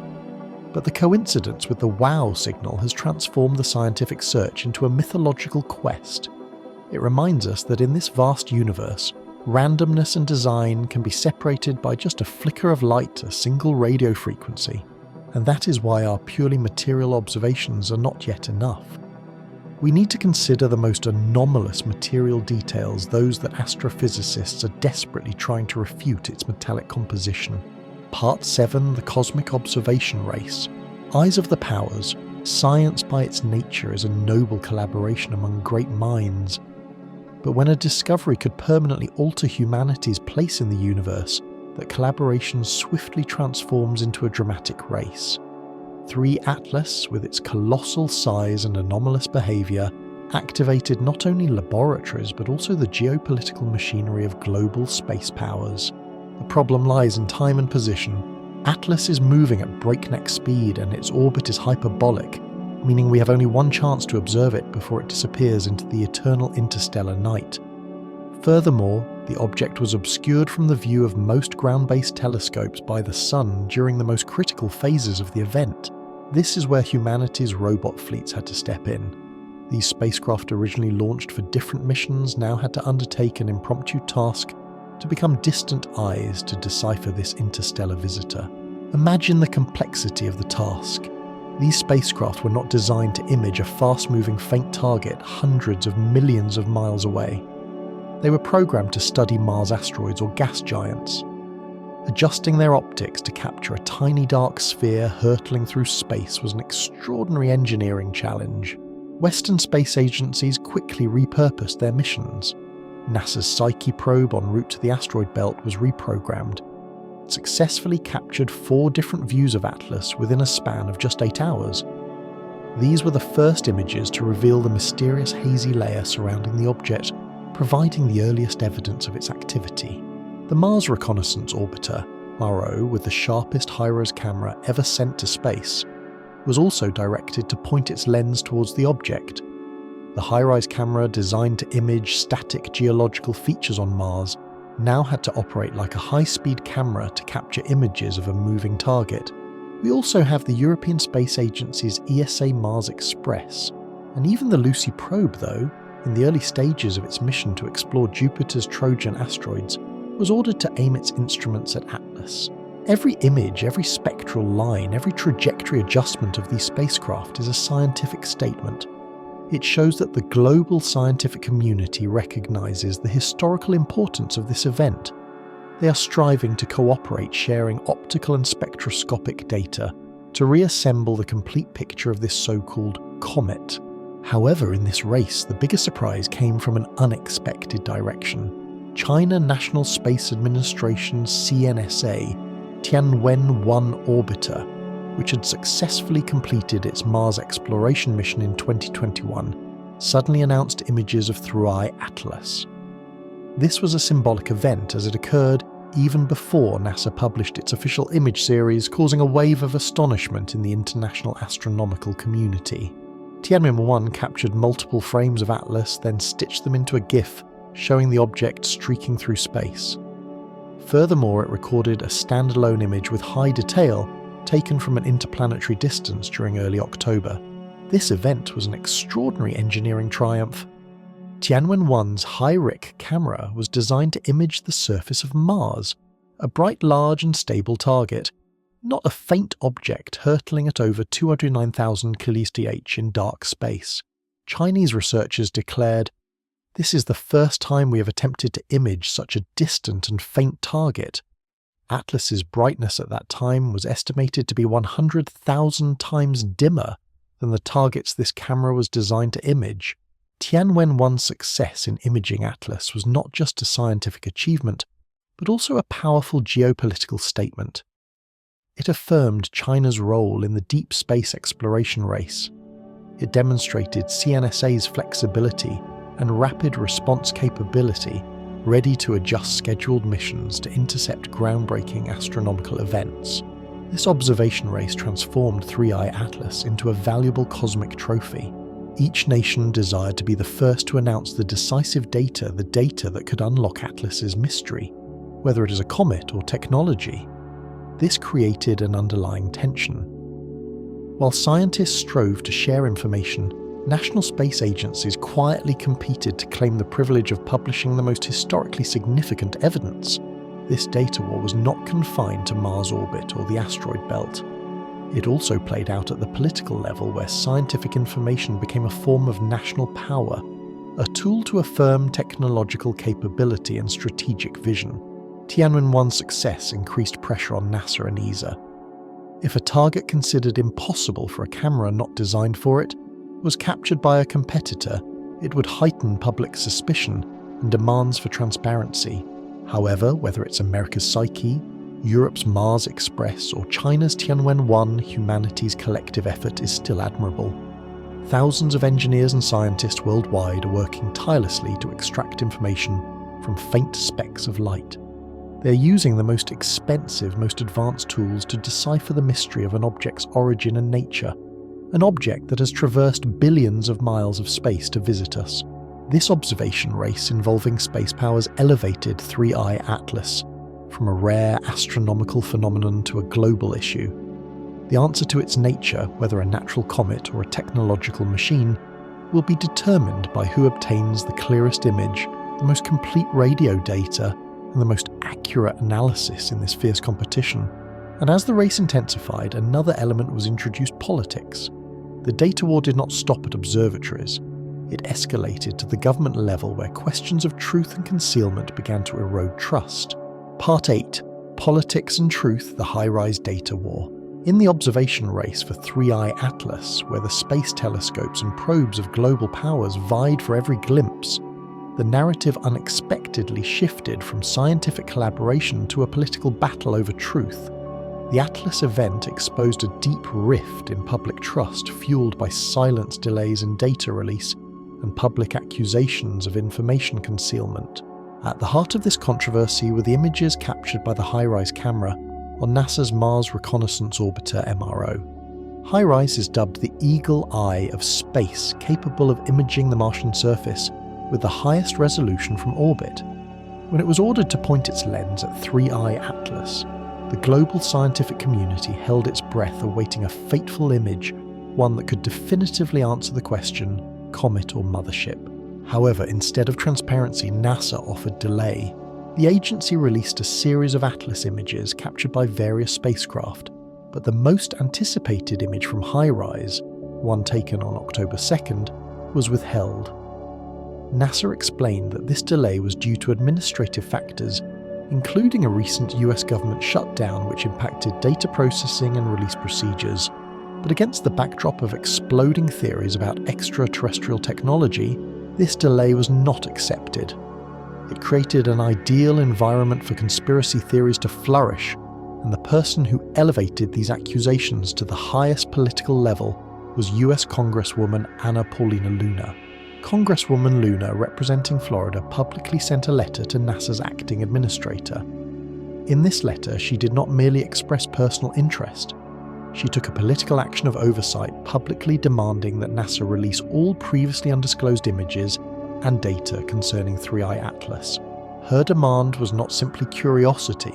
but the coincidence with the WOW signal has transformed the scientific search into a mythological quest. It reminds us that in this vast universe, randomness and design can be separated by just a flicker of light, a single radio frequency, and that is why our purely material observations are not yet enough. We need to consider the most anomalous material details, those that astrophysicists are desperately trying to refute its metallic composition. Part 7, the Cosmic Observation Race. Eyes of the Powers. Science by its nature is a noble collaboration among great minds. But when a discovery could permanently alter humanity's place in the universe, that collaboration swiftly transforms into a dramatic race. 3 Atlas, with its colossal size and anomalous behaviour, activated not only laboratories but also the geopolitical machinery of global space powers. The problem lies in time and position. Atlas is moving at breakneck speed and its orbit is hyperbolic, meaning we have only one chance to observe it before it disappears into the eternal interstellar night. Furthermore, the object was obscured from the view of most ground-based telescopes by the Sun during the most critical phases of the event. This is where humanity's robot fleets had to step in. These spacecraft, originally launched for different missions, now had to undertake an impromptu task to become distant eyes to decipher this interstellar visitor. Imagine the complexity of the task. These spacecraft were not designed to image a fast-moving faint target hundreds of millions of miles away. They were programmed to study Mars asteroids or gas giants. Adjusting their optics to capture a tiny dark sphere hurtling through space was an extraordinary engineering challenge. Western space agencies quickly repurposed their missions. NASA's Psyche probe en route to the asteroid belt was reprogrammed. It successfully captured 4 different views of Atlas within a span of just 8 hours. These were the first images to reveal the mysterious hazy layer surrounding the object, providing the earliest evidence of its activity. The Mars Reconnaissance Orbiter, MARO, with the sharpest high-res camera ever sent to space, was also directed to point its lens towards the object. The high-res camera, designed to image static geological features on Mars, now had to operate like a high-speed camera to capture images of a moving target. We also have the European Space Agency's ESA Mars Express, and even the Lucy probe, though, in the early stages of its mission to explore Jupiter's Trojan asteroids, was ordered to aim its instruments at Atlas. Every image, every spectral line, every trajectory adjustment of these spacecraft is a scientific statement. It shows that the global scientific community recognizes the historical importance of this event. They are striving to cooperate, sharing optical and spectroscopic data to reassemble the complete picture of this so-called comet. However, in this race, the biggest surprise came from an unexpected direction. China National Space Administration's CNSA Tianwen-1 orbiter, which had successfully completed its Mars exploration mission in 2021, suddenly announced images of Three-Eye Atlas. This was a symbolic event as it occurred even before NASA published its official image series, causing a wave of astonishment in the international astronomical community. Tianwen-1 captured multiple frames of Atlas, then stitched them into a GIF showing the object streaking through space. Furthermore, it recorded a standalone image with high detail taken from an interplanetary distance during early October. This event was an extraordinary engineering triumph. Tianwen-1's high-RIC camera was designed to image the surface of Mars, a bright, large and stable target, not a faint object hurtling at over 209,000 kph in dark space. Chinese researchers declared, "This is the first time we have attempted to image such a distant and faint target." Atlas's brightness at that time was estimated to be 100,000 times dimmer than the targets this camera was designed to image. Tianwen-1's success in imaging Atlas was not just a scientific achievement, but also a powerful geopolitical statement. It affirmed China's role in the deep space exploration race. It demonstrated CNSA's flexibility and rapid response capability, ready to adjust scheduled missions to intercept groundbreaking astronomical events. This observation race transformed Three-Eye Atlas into a valuable cosmic trophy. Each nation desired to be the first to announce the decisive data, the data that could unlock Atlas's mystery, whether it is a comet or technology. This created an underlying tension. While scientists strove to share information, national space agencies quietly competed to claim the privilege of publishing the most historically significant evidence. This data war was not confined to Mars orbit or the asteroid belt. It also played out at the political level, where scientific information became a form of national power, a tool to affirm technological capability and strategic vision. Tianwen-1's success increased pressure on NASA and ESA. If a target considered impossible for a camera not designed for it was captured by a competitor, it would heighten public suspicion and demands for transparency. However, whether it's America's Psyche, Europe's Mars Express, or China's Tianwen-1, humanity's collective effort is still admirable. Thousands of engineers and scientists worldwide are working tirelessly to extract information from faint specks of light. They're using the most expensive, most advanced tools to decipher the mystery of an object's origin and nature, an object that has traversed billions of miles of space to visit us. This observation race involving space powers elevated Three-Eye Atlas from a rare astronomical phenomenon to a global issue. The answer to its nature, whether a natural comet or a technological machine, will be determined by who obtains the clearest image, the most complete radio data, and the most accurate analysis in this fierce competition. And as the race intensified, another element was introduced: politics. The data war did not stop at observatories. It escalated to the government level, where questions of truth and concealment began to erode trust. Part 8. Politics and Truth, the High-Rise Data War. In the observation race for Three-Eye Atlas, where the space telescopes and probes of global powers vied for every glimpse, the narrative unexpectedly shifted from scientific collaboration to a political battle over truth. The Atlas event exposed a deep rift in public trust, fueled by silence delays in data release and public accusations of information concealment. At the heart of this controversy were the images captured by the HiRISE camera on NASA's Mars Reconnaissance Orbiter MRO. HiRISE is dubbed the eagle eye of space, capable of imaging the Martian surface with the highest resolution from orbit. When it was ordered to point its lens at Three-Eye Atlas, the global scientific community held its breath, awaiting a fateful image, one that could definitively answer the question, Comet or Mothership. However, instead of transparency, NASA offered delay. The agency released a series of Atlas images captured by various spacecraft, but the most anticipated image from HiRISE, one taken on October 2nd, was withheld. NASA explained that this delay was due to administrative factors, including a recent US government shutdown which impacted data processing and release procedures. But against the backdrop of exploding theories about extraterrestrial technology, this delay was not accepted. It created an ideal environment for conspiracy theories to flourish, and the person who elevated these accusations to the highest political level was US Congresswoman Anna Paulina Luna. Congresswoman Luna, representing Florida, publicly sent a letter to NASA's acting administrator. In this letter, she did not merely express personal interest. She took a political action of oversight, publicly demanding that NASA release all previously undisclosed images and data concerning 3I Atlas. Her demand was not simply curiosity.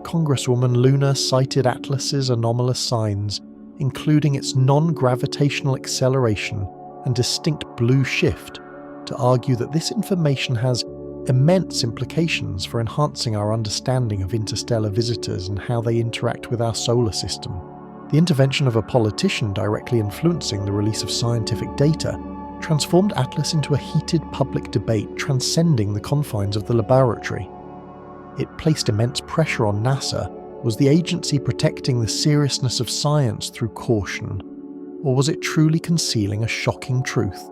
Congresswoman Luna cited Atlas's anomalous signs, including its non-gravitational acceleration and distinct blue shift, to argue that this information has immense implications for enhancing our understanding of interstellar visitors and how they interact with our solar system. The intervention of a politician directly influencing the release of scientific data transformed Atlas into a heated public debate transcending the confines of the laboratory. It placed immense pressure on NASA. Was the agency protecting the seriousness of science through caution? Or was it truly concealing a shocking truth?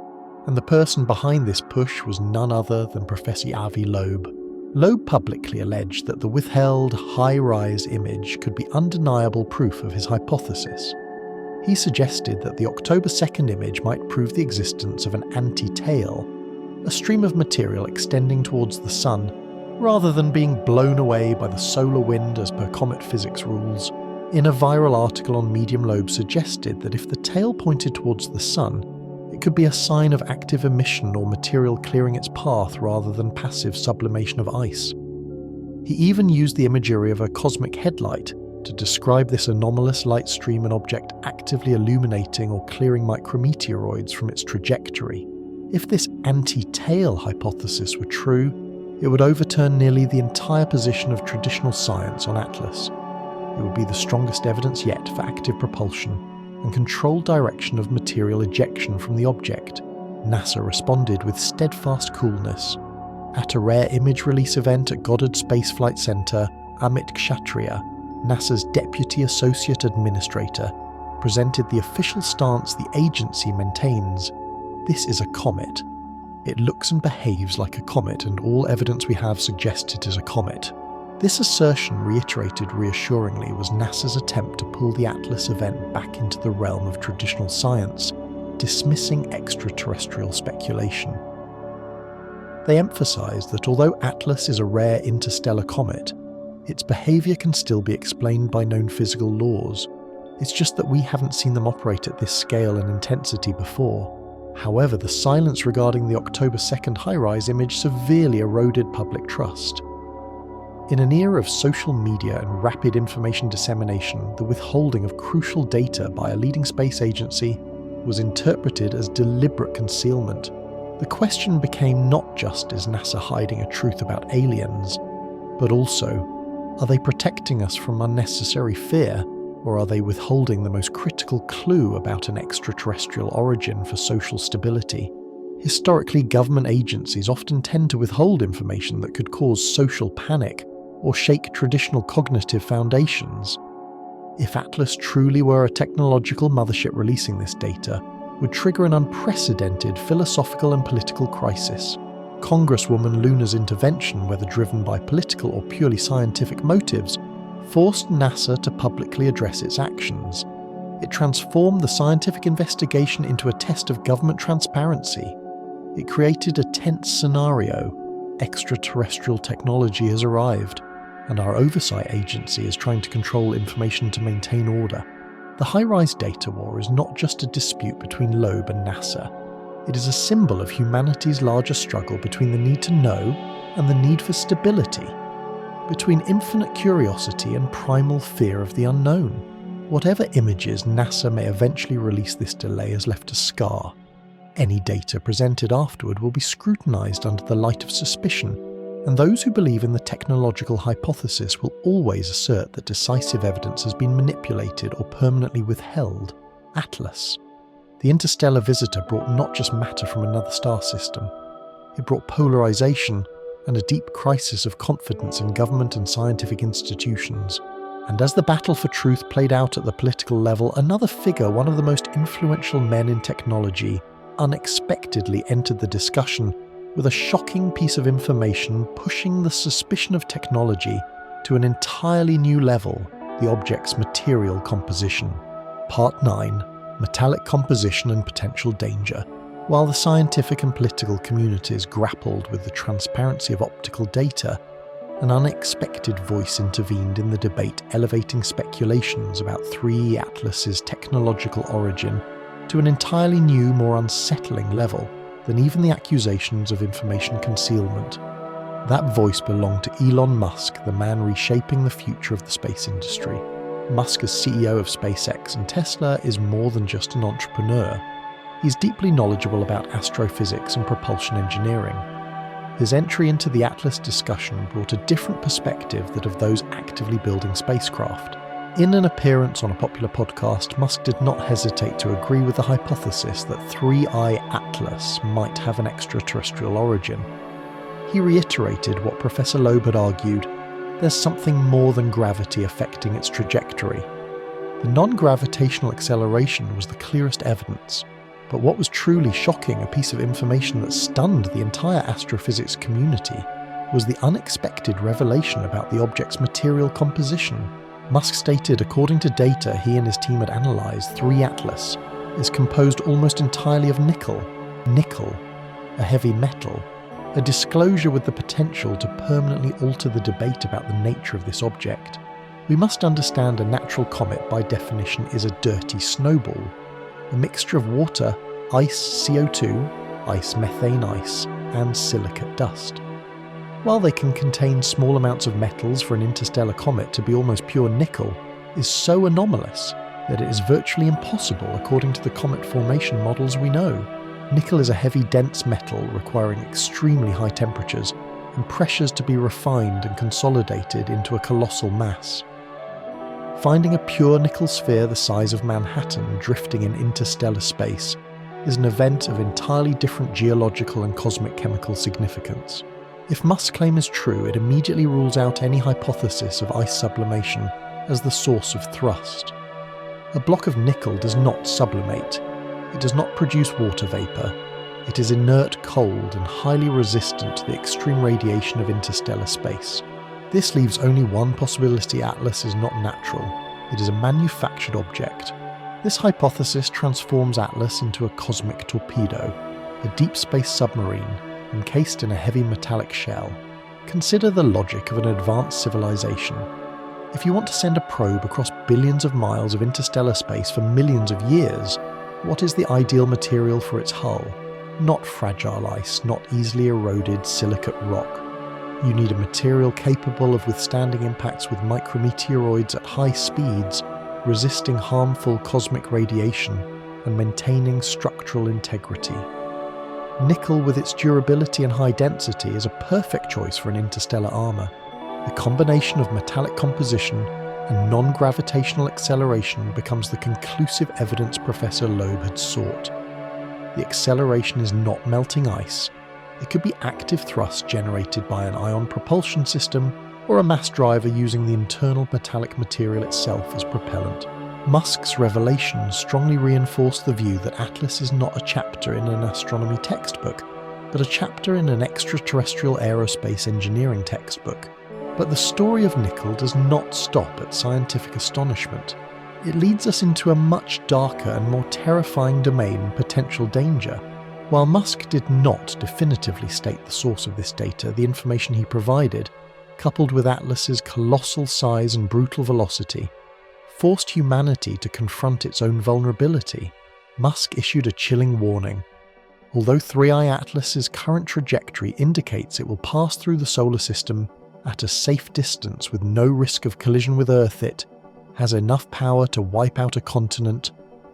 And the person behind this push was none other than Professor Avi Loeb. Loeb publicly alleged that the withheld high-rise image could be undeniable proof of his hypothesis. He suggested that the October 2nd image might prove the existence of an anti-tail, a stream of material extending towards the Sun, rather than being blown away by the solar wind as per Comet Physics rules. In a viral article on Medium, Loeb suggested that if the tail pointed towards the Sun, it could be a sign of active emission or material clearing its path rather than passive sublimation of ice. He even used the imagery of a cosmic headlight to describe this anomalous light stream, an object actively illuminating or clearing micrometeoroids from its trajectory. If this anti-tail hypothesis were true, it would overturn nearly the entire position of traditional science on Atlas. It would be the strongest evidence yet for active propulsion and controlled direction of material ejection from the object. NASA responded with steadfast coolness. At a rare image release event at Goddard Space Flight Center, Amit Kshatriya, NASA's Deputy Associate Administrator, presented the official stance the agency maintains. This is a comet. It looks and behaves like a comet, and all evidence we have suggests it is a comet. This assertion, reiterated reassuringly, was NASA's attempt to pull the Atlas event back into the realm of traditional science, dismissing extraterrestrial speculation. They emphasized that although Atlas is a rare interstellar comet, its behavior can still be explained by known physical laws. It's just that we haven't seen them operate at this scale and intensity before. However, the silence regarding the October 2nd high-rise image severely eroded public trust. In an era of social media and rapid information dissemination, the withholding of crucial data by a leading space agency was interpreted as deliberate concealment. The question became not just, is NASA hiding a truth about aliens, but also, are they protecting us from unnecessary fear, or are they withholding the most critical clue about an extraterrestrial origin for social stability? Historically, government agencies often tend to withhold information that could cause social panic or shake traditional cognitive foundations. If Atlas truly were a technological mothership, releasing this data would trigger an unprecedented philosophical and political crisis. Congresswoman Luna's intervention, whether driven by political or purely scientific motives, forced NASA to publicly address its actions. It transformed the scientific investigation into a test of government transparency. It created a tense scenario. Extraterrestrial technology has arrived, and our oversight agency is trying to control information to maintain order. The high-rise data war is not just a dispute between Loeb and NASA. It is a symbol of humanity's larger struggle between the need to know and the need for stability, between infinite curiosity and primal fear of the unknown. Whatever images NASA may eventually release, this delay has left a scar. Any data presented afterward will be scrutinized under the light of suspicion, and those who believe in the technological hypothesis will always assert that decisive evidence has been manipulated or permanently withheld. Atlas, the interstellar visitor, brought not just matter from another star system. It brought polarization and a deep crisis of confidence in government and scientific institutions. And as the battle for truth played out at the political level, another figure, one of the most influential men in technology, unexpectedly entered the discussion with a shocking piece of information pushing the suspicion of technology to an entirely new level: the object's material composition. Part 9. Metallic composition and potential danger. While the scientific and political communities grappled with the transparency of optical data, an unexpected voice intervened in the debate, elevating speculations about 3E Atlas's technological origin to an entirely new, more unsettling level than even the accusations of information concealment. That voice belonged to Elon Musk, the man reshaping the future of the space industry. Musk, as CEO of SpaceX and Tesla, is more than just an entrepreneur. He's deeply knowledgeable about astrophysics and propulsion engineering. His entry into the Atlas discussion brought a different perspective than of those actively building spacecraft. In an appearance on a popular podcast, Musk did not hesitate to agree with the hypothesis that 3I Atlas might have an extraterrestrial origin. He reiterated what Professor Loeb had argued: there's something more than gravity affecting its trajectory. The non-gravitational acceleration was the clearest evidence. But what was truly shocking, a piece of information that stunned the entire astrophysics community, was the unexpected revelation about the object's material composition. Musk stated, according to data he and his team had analysed, 3 Atlas is composed almost entirely of nickel. Nickel, a heavy metal, a disclosure with the potential to permanently alter the debate about the nature of this object. We must understand a natural comet by definition is a dirty snowball, a mixture of water, ice CO2, ice methane ice, and silicate dust. While they can contain small amounts of metals, for an interstellar comet to be almost pure nickel is so anomalous that it is virtually impossible according to the comet formation models we know. Nickel is a heavy, dense metal requiring extremely high temperatures and pressures to be refined and consolidated into a colossal mass. Finding a pure nickel sphere the size of Manhattan drifting in interstellar space is an event of entirely different geological and cosmic chemical significance. If Musk's claim is true, it immediately rules out any hypothesis of ice sublimation as the source of thrust. A block of nickel does not sublimate. It does not produce water vapor. It is inert, cold, and highly resistant to the extreme radiation of interstellar space. This leaves only one possibility: Atlas is not natural. It is a manufactured object. This hypothesis transforms Atlas into a cosmic torpedo, a deep space submarine encased in a heavy metallic shell. Consider the logic of an advanced civilization. If you want to send a probe across billions of miles of interstellar space for millions of years, what is the ideal material for its hull? Not fragile ice, not easily eroded silicate rock. You need a material capable of withstanding impacts with micrometeoroids at high speeds, resisting harmful cosmic radiation, and maintaining structural integrity. Nickel, with its durability and high density, is a perfect choice for an interstellar armor. The combination of metallic composition and non-gravitational acceleration becomes the conclusive evidence Professor Loeb had sought. The acceleration is not melting ice. It could be active thrust generated by an ion propulsion system or a mass driver using the internal metallic material itself as propellant. Musk's revelations strongly reinforce the view that Atlas is not a chapter in an astronomy textbook, but a chapter in an extraterrestrial aerospace engineering textbook. But the story of nickel does not stop at scientific astonishment. It leads us into a much darker and more terrifying domain: potential danger. While Musk did not definitively state the source of this data, the information he provided, coupled with Atlas's colossal size and brutal velocity, forced humanity to confront its own vulnerability. Musk issued a chilling warning. Although 3I Atlas's current trajectory indicates it will pass through the solar system at a safe distance with no risk of collision with Earth, it has enough power to wipe out a continent,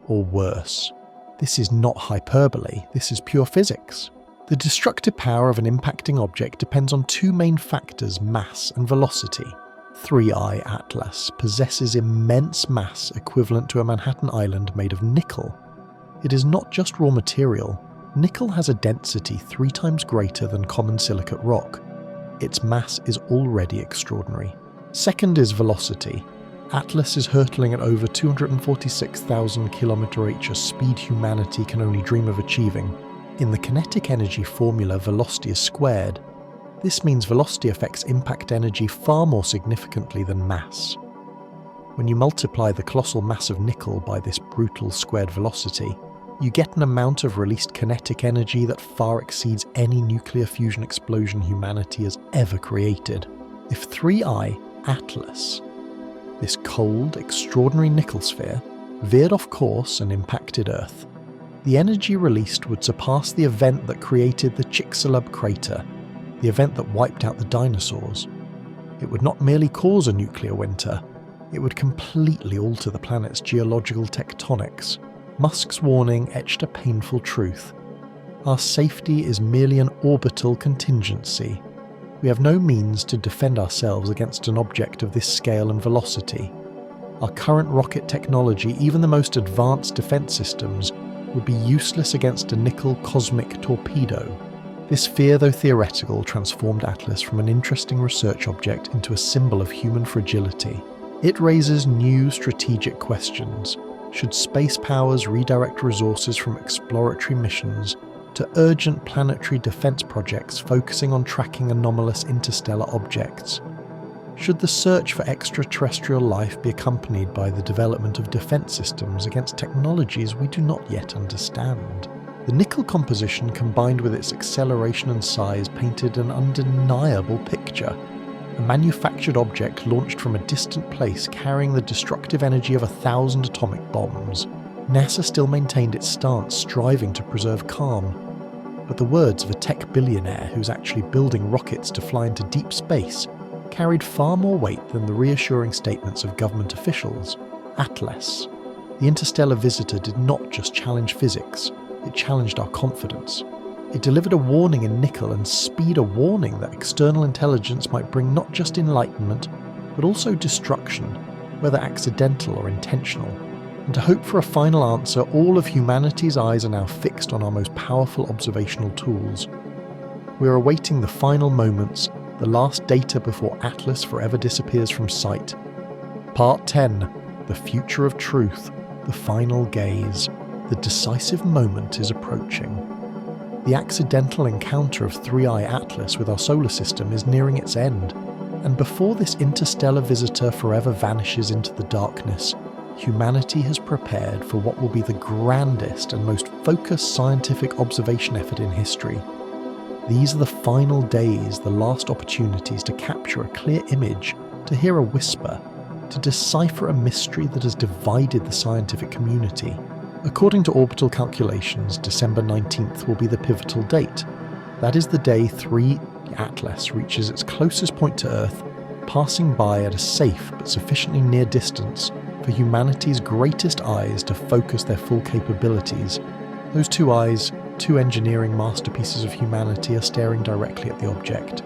or worse. This is not hyperbole, this is pure physics. The destructive power of an impacting object depends on two main factors: mass and velocity. 3I Atlas possesses immense mass equivalent to a Manhattan island made of nickel. It is not just raw material. Nickel has a density 3 times greater than common silicate rock. Its mass is already extraordinary. Second is velocity. Atlas is hurtling at over 246,000 km/h, a speed humanity can only dream of achieving. In the kinetic energy formula, velocity is squared. This means velocity affects impact energy far more significantly than mass. When you multiply the colossal mass of nickel by this brutal squared velocity, you get an amount of released kinetic energy that far exceeds any nuclear fusion explosion humanity has ever created. If 3I, Atlas, this cold, extraordinary nickel sphere, veered off course and impacted Earth, the energy released would surpass the event that created the Chicxulub crater, the event that wiped out the dinosaurs. It would not merely cause a nuclear winter, it would completely alter the planet's geological tectonics. Musk's warning etched a painful truth. Our safety is merely an orbital contingency. We have no means to defend ourselves against an object of this scale and velocity. Our current rocket technology, even the most advanced defense systems, would be useless against a nickel cosmic torpedo. This fear, though theoretical, transformed Atlas from an interesting research object into a symbol of human fragility. It raises new strategic questions. Should space powers redirect resources from exploratory missions to urgent planetary defense projects focusing on tracking anomalous interstellar objects? Should the search for extraterrestrial life be accompanied by the development of defense systems against technologies we do not yet understand? The nickel composition combined with its acceleration and size painted an undeniable picture. A manufactured object launched from a distant place carrying the destructive energy of 1,000 atomic bombs. NASA still maintained its stance, striving to preserve calm. But the words of a tech billionaire who's actually building rockets to fly into deep space carried far more weight than the reassuring statements of government officials. Atlas, the interstellar visitor, did not just challenge physics, it challenged our confidence. It delivered a warning in nickel and speed, a warning that external intelligence might bring not just enlightenment, but also destruction, whether accidental or intentional. And to hope for a final answer, all of humanity's eyes are now fixed on our most powerful observational tools. We are awaiting the final moments, the last data before Atlas forever disappears from sight. Part 10. The Future of Truth. The Final Gaze. The decisive moment is approaching. The accidental encounter of 3I Atlas with our solar system is nearing its end, and before this interstellar visitor forever vanishes into the darkness, humanity has prepared for what will be the grandest and most focused scientific observation effort in history. These are the final days, the last opportunities to capture a clear image, to hear a whisper, to decipher a mystery that has divided the scientific community. According to orbital calculations, December 19th will be the pivotal date. That is the day 3 Atlas reaches its closest point to Earth, passing by at a safe but sufficiently near distance for humanity's greatest eyes to focus their full capabilities. Those two eyes, two engineering masterpieces of humanity, are staring directly at the object.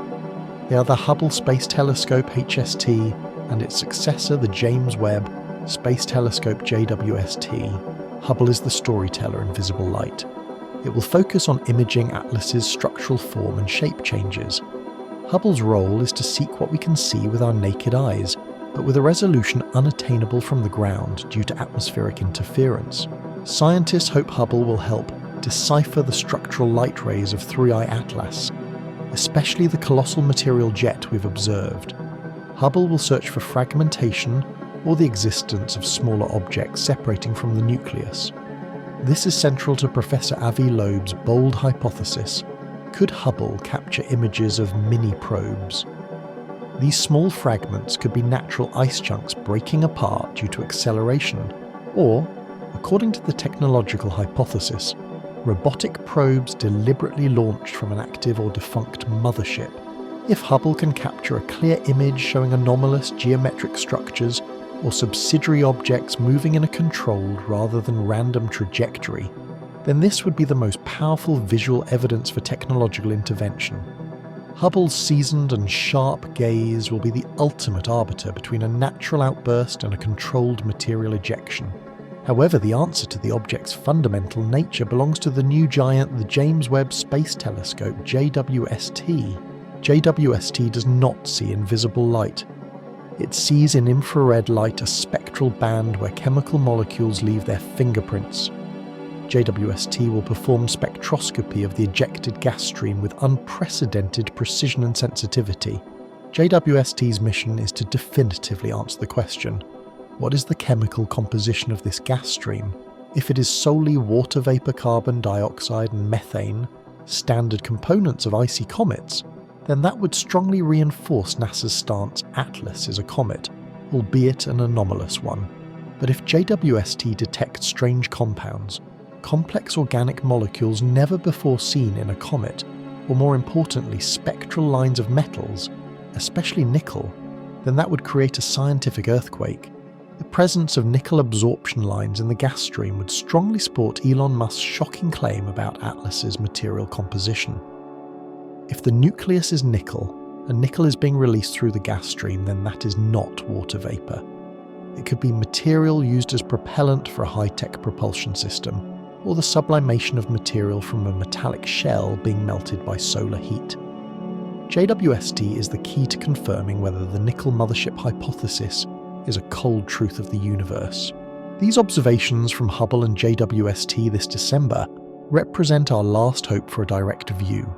They are the Hubble Space Telescope HST and its successor, the James Webb Space Telescope JWST. Hubble is the storyteller in visible light. It will focus on imaging Atlas's structural form and shape changes. Hubble's role is to seek what we can see with our naked eyes, but with a resolution unattainable from the ground due to atmospheric interference. Scientists hope Hubble will help decipher the structural light rays of 3I Atlas, especially the colossal material jet we've observed. Hubble will search for fragmentation or the existence of smaller objects separating from the nucleus. This is central to Professor Avi Loeb's bold hypothesis: could Hubble capture images of mini-probes? These small fragments could be natural ice chunks breaking apart due to acceleration, or, according to the technological hypothesis, robotic probes deliberately launched from an active or defunct mothership. If Hubble can capture a clear image showing anomalous geometric structures or subsidiary objects moving in a controlled rather than random trajectory, then this would be the most powerful visual evidence for technological intervention. Hubble's seasoned and sharp gaze will be the ultimate arbiter between a natural outburst and a controlled material ejection. However, the answer to the object's fundamental nature belongs to the new giant, the James Webb Space Telescope JWST. JWST does not see invisible light. It sees in infrared light a spectral band where chemical molecules leave their fingerprints. JWST will perform spectroscopy of the ejected gas stream with unprecedented precision and sensitivity. JWST's mission is to definitively answer the question: what is the chemical composition of this gas stream? If it is solely water vapor, carbon dioxide and methane, standard components of icy comets, then that would strongly reinforce NASA's stance Atlas is a comet, albeit an anomalous one. But if JWST detects strange compounds, complex organic molecules never before seen in a comet, or more importantly spectral lines of metals, especially nickel, then that would create a scientific earthquake. The presence of nickel absorption lines in the gas stream would strongly support Elon Musk's shocking claim about Atlas's material composition. If the nucleus is nickel, and nickel is being released through the gas stream, then that is not water vapor. It could be material used as propellant for a high-tech propulsion system, or the sublimation of material from a metallic shell being melted by solar heat. JWST is the key to confirming whether the nickel mothership hypothesis is a cold truth of the universe. These observations from Hubble and JWST this December represent our last hope for a direct view.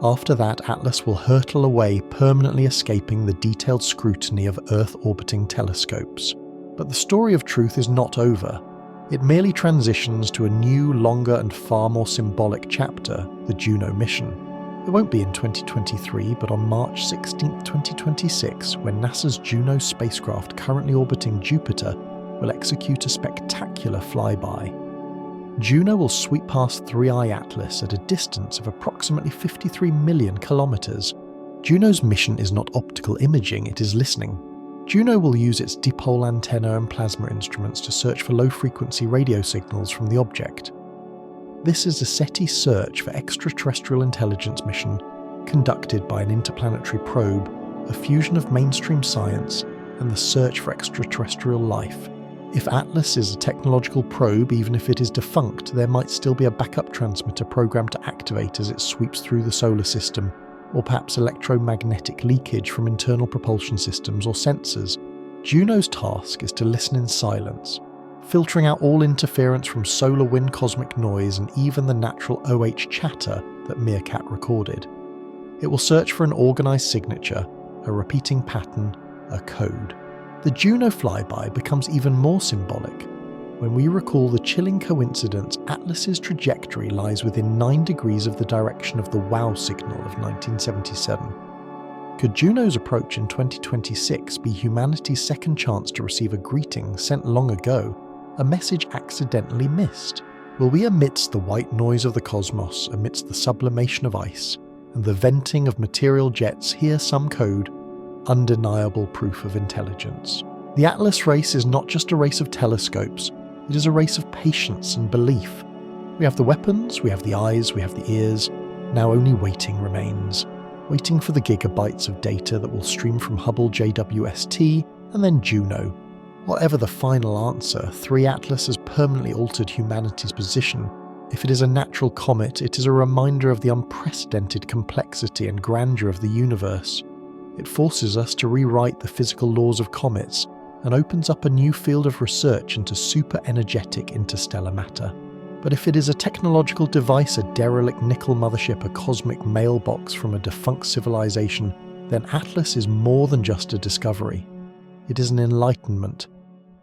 After that, Atlas will hurtle away, permanently escaping the detailed scrutiny of Earth-orbiting telescopes. But the story of truth is not over. It merely transitions to a new, longer and far more symbolic chapter, the Juno mission. It won't be in 2023, but on March 16, 2026, when NASA's Juno spacecraft currently orbiting Jupiter will execute a spectacular flyby. Juno will sweep past 3I Atlas at a distance of approximately 53 million kilometers. Juno's mission is not optical imaging, it is listening. Juno will use its dipole antenna and plasma instruments to search for low-frequency radio signals from the object. This is a SETI search for extraterrestrial intelligence mission conducted by an interplanetary probe, a fusion of mainstream science and the search for extraterrestrial life. If Atlas is a technological probe, even if it is defunct, there might still be a backup transmitter programmed to activate as it sweeps through the solar system, or perhaps electromagnetic leakage from internal propulsion systems or sensors. Juno's task is to listen in silence, filtering out all interference from solar wind cosmic noise and even the natural OH chatter that Meerkat recorded. It will search for an organised signature, a repeating pattern, a code. The Juno flyby becomes even more symbolic when we recall the chilling coincidence Atlas's trajectory lies within 9 degrees of the direction of the WOW signal of 1977. Could Juno's approach in 2026 be humanity's second chance to receive a greeting sent long ago, a message accidentally missed? Will we, amidst the white noise of the cosmos, amidst the sublimation of ice, and the venting of material jets, hear some code, undeniable proof of intelligence? The Atlas race is not just a race of telescopes, it is a race of patience and belief. We have the weapons, we have the eyes, we have the ears, now only waiting remains. Waiting for the gigabytes of data that will stream from Hubble, JWST, and then Juno. Whatever the final answer, 3 Atlas has permanently altered humanity's position. If it is a natural comet, it is a reminder of the unprecedented complexity and grandeur of the universe. It forces us to rewrite the physical laws of comets and opens up a new field of research into super-energetic interstellar matter. But if it is a technological device, a derelict nickel mothership, a cosmic mailbox from a defunct civilization, then Atlas is more than just a discovery. It is an enlightenment.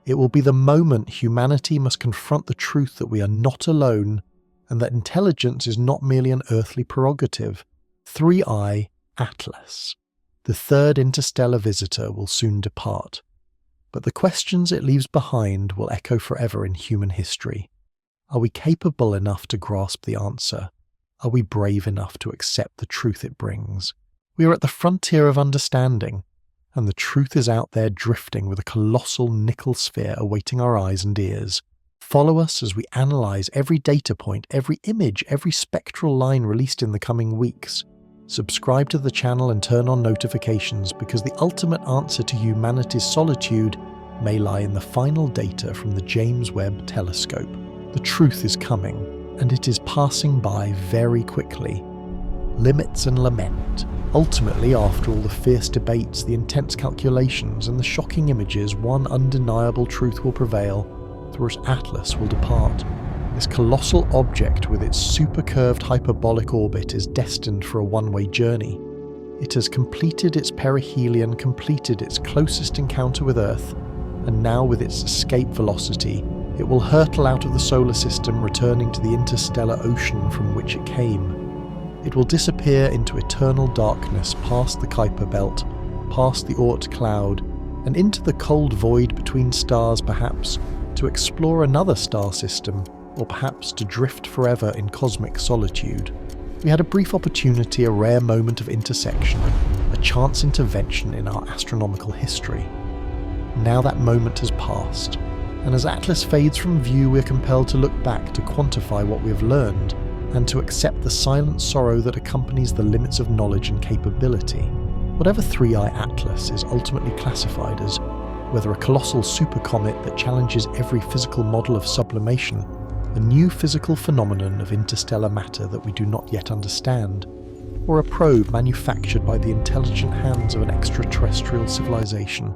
It will be the moment humanity must confront the truth that we are not alone and that intelligence is not merely an earthly prerogative. 3I Atlas. The third interstellar visitor will soon depart, but the questions it leaves behind will echo forever in human history. Are we capable enough to grasp the answer? Are we brave enough to accept the truth it brings? We are at the frontier of understanding, and the truth is out there drifting with a colossal nickel sphere awaiting our eyes and ears. Follow us as we analyse every data point, every image, every spectral line released in the coming weeks. Subscribe to the channel and turn on notifications, because the ultimate answer to humanity's solitude may lie in the final data from the James Webb Telescope. The truth is coming, and it is passing by very quickly. Limits and lament. Ultimately, after all the fierce debates, the intense calculations, and the shocking images, one undeniable truth will prevail. Through Atlas will depart. This colossal object with its super-curved hyperbolic orbit is destined for a one-way journey. It has completed its perihelion, completed its closest encounter with Earth, and now with its escape velocity, it will hurtle out of the solar system, returning to the interstellar ocean from which it came. It will disappear into eternal darkness past the Kuiper belt, past the Oort cloud, and into the cold void between stars, perhaps, to explore another star system, or perhaps to drift forever in cosmic solitude. We had a brief opportunity, a rare moment of intersection, a chance intervention in our astronomical history. Now that moment has passed, and as Atlas fades from view, we're compelled to look back to quantify what we have learned, and to accept the silent sorrow that accompanies the limits of knowledge and capability. Whatever 3i Atlas is ultimately classified as, whether a colossal super comet that challenges every physical model of sublimation, a new physical phenomenon of interstellar matter that we do not yet understand, or a probe manufactured by the intelligent hands of an extraterrestrial civilization,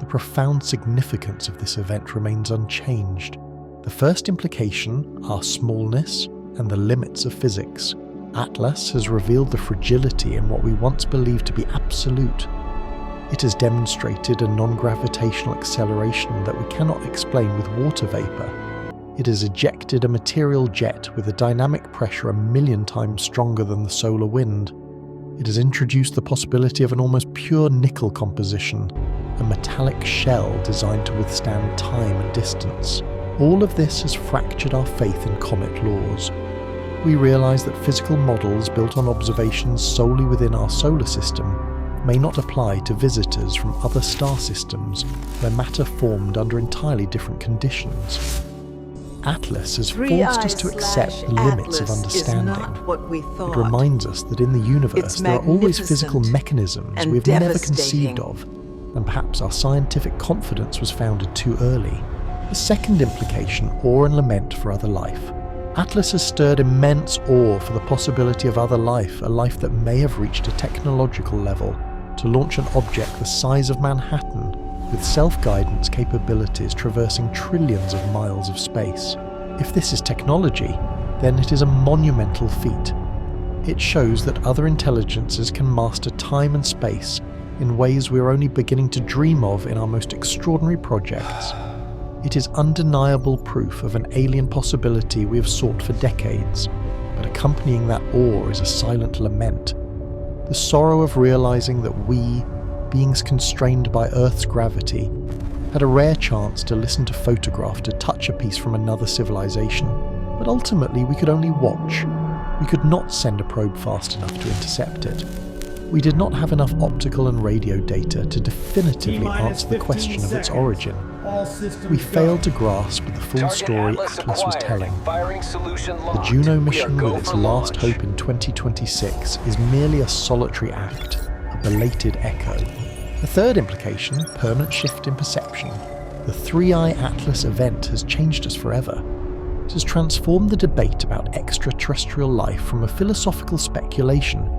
the profound significance of this event remains unchanged. The first implication, our smallness, and the limits of physics. Atlas has revealed the fragility in what we once believed to be absolute. It has demonstrated a non-gravitational acceleration that we cannot explain with water vapor. It has ejected a material jet with a dynamic pressure 1,000,000 times stronger than the solar wind. It has introduced the possibility of an almost pure nickel composition, a metallic shell designed to withstand time and distance. All of this has fractured our faith in comet laws. We realise that physical models built on observations solely within our solar system may not apply to visitors from other star systems where matter formed under entirely different conditions. Atlas has forced us to accept the limits of understanding. It reminds us that in the universe there are always physical mechanisms we have never conceived of, and perhaps our scientific confidence was founded too early. The second implication, awe and lament for other life. Atlas has stirred immense awe for the possibility of other life, a life that may have reached a technological level, to launch an object the size of Manhattan, with self-guidance capabilities traversing trillions of miles of space. If this is technology, then it is a monumental feat. It shows that other intelligences can master time and space in ways we are only beginning to dream of in our most extraordinary projects. It is undeniable proof of an alien possibility we have sought for decades, but accompanying that awe is a silent lament. The sorrow of realizing that we, beings constrained by Earth's gravity, had a rare chance to listen to photograph, to touch a piece from another civilization, but ultimately we could only watch. We could not send a probe fast enough to intercept it. We did not have enough optical and radio data to definitively answer the question of its origin. We failed to grasp the full story Atlas was telling. The Juno mission, with its last hope in 2026, is merely a solitary act, a belated echo. The third implication, permanent shift in perception. The 3i Atlas event has changed us forever. It has transformed the debate about extraterrestrial life from a philosophical speculation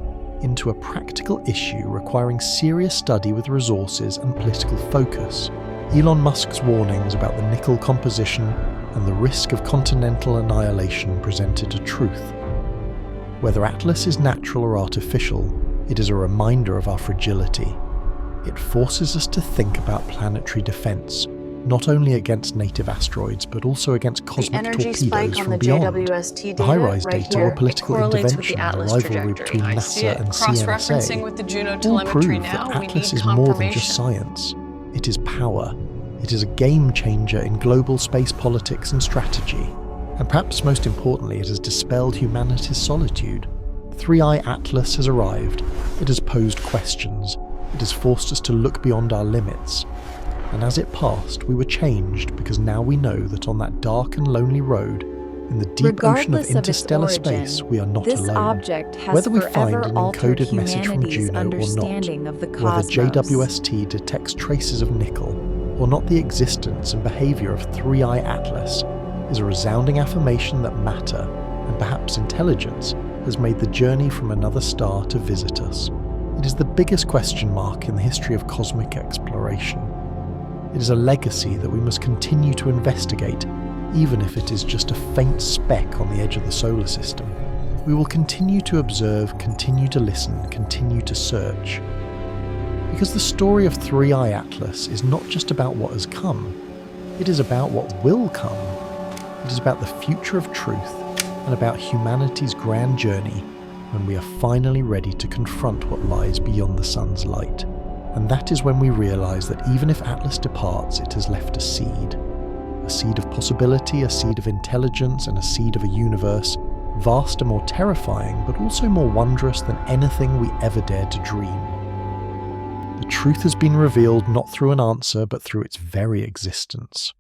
into a practical issue requiring serious study with resources and political focus. Elon Musk's warnings about the nickel composition and the risk of continental annihilation presented a truth. Whether Atlas is natural or artificial, it is a reminder of our fragility. It forces us to think about planetary defense, not only against native asteroids, but also against cosmic torpedoes from beyond. The high-rise data or political intervention, the rivalry between NASA and CNSA, all prove that Atlas is more than just science. It is power. It is a game-changer in global space politics and strategy. And perhaps most importantly, it has dispelled humanity's solitude. 3i Atlas has arrived. It has posed questions. It has forced us to look beyond our limits. And as it passed, we were changed because now we know that on that dark and lonely road, in the deep ocean of interstellar space, we are not alone. Whether we find an encoded message from Juno or not, whether JWST detects traces of nickel, or not, the existence and behaviour of 3i Atlas is a resounding affirmation that matter, and perhaps intelligence, has made the journey from another star to visit us. It is the biggest question mark in the history of cosmic exploration. It is a legacy that we must continue to investigate, even if it is just a faint speck on the edge of the solar system. We will continue to observe, continue to listen, continue to search. Because the story of Three-Eye Atlas is not just about what has come, it is about what will come. It is about the future of truth and about humanity's grand journey when we are finally ready to confront what lies beyond the sun's light. And that is when we realise that even if Atlas departs, it has left a seed of possibility, a seed of intelligence, and a seed of a universe vast and more terrifying, but also more wondrous than anything we ever dared to dream. The truth has been revealed not through an answer, but through its very existence.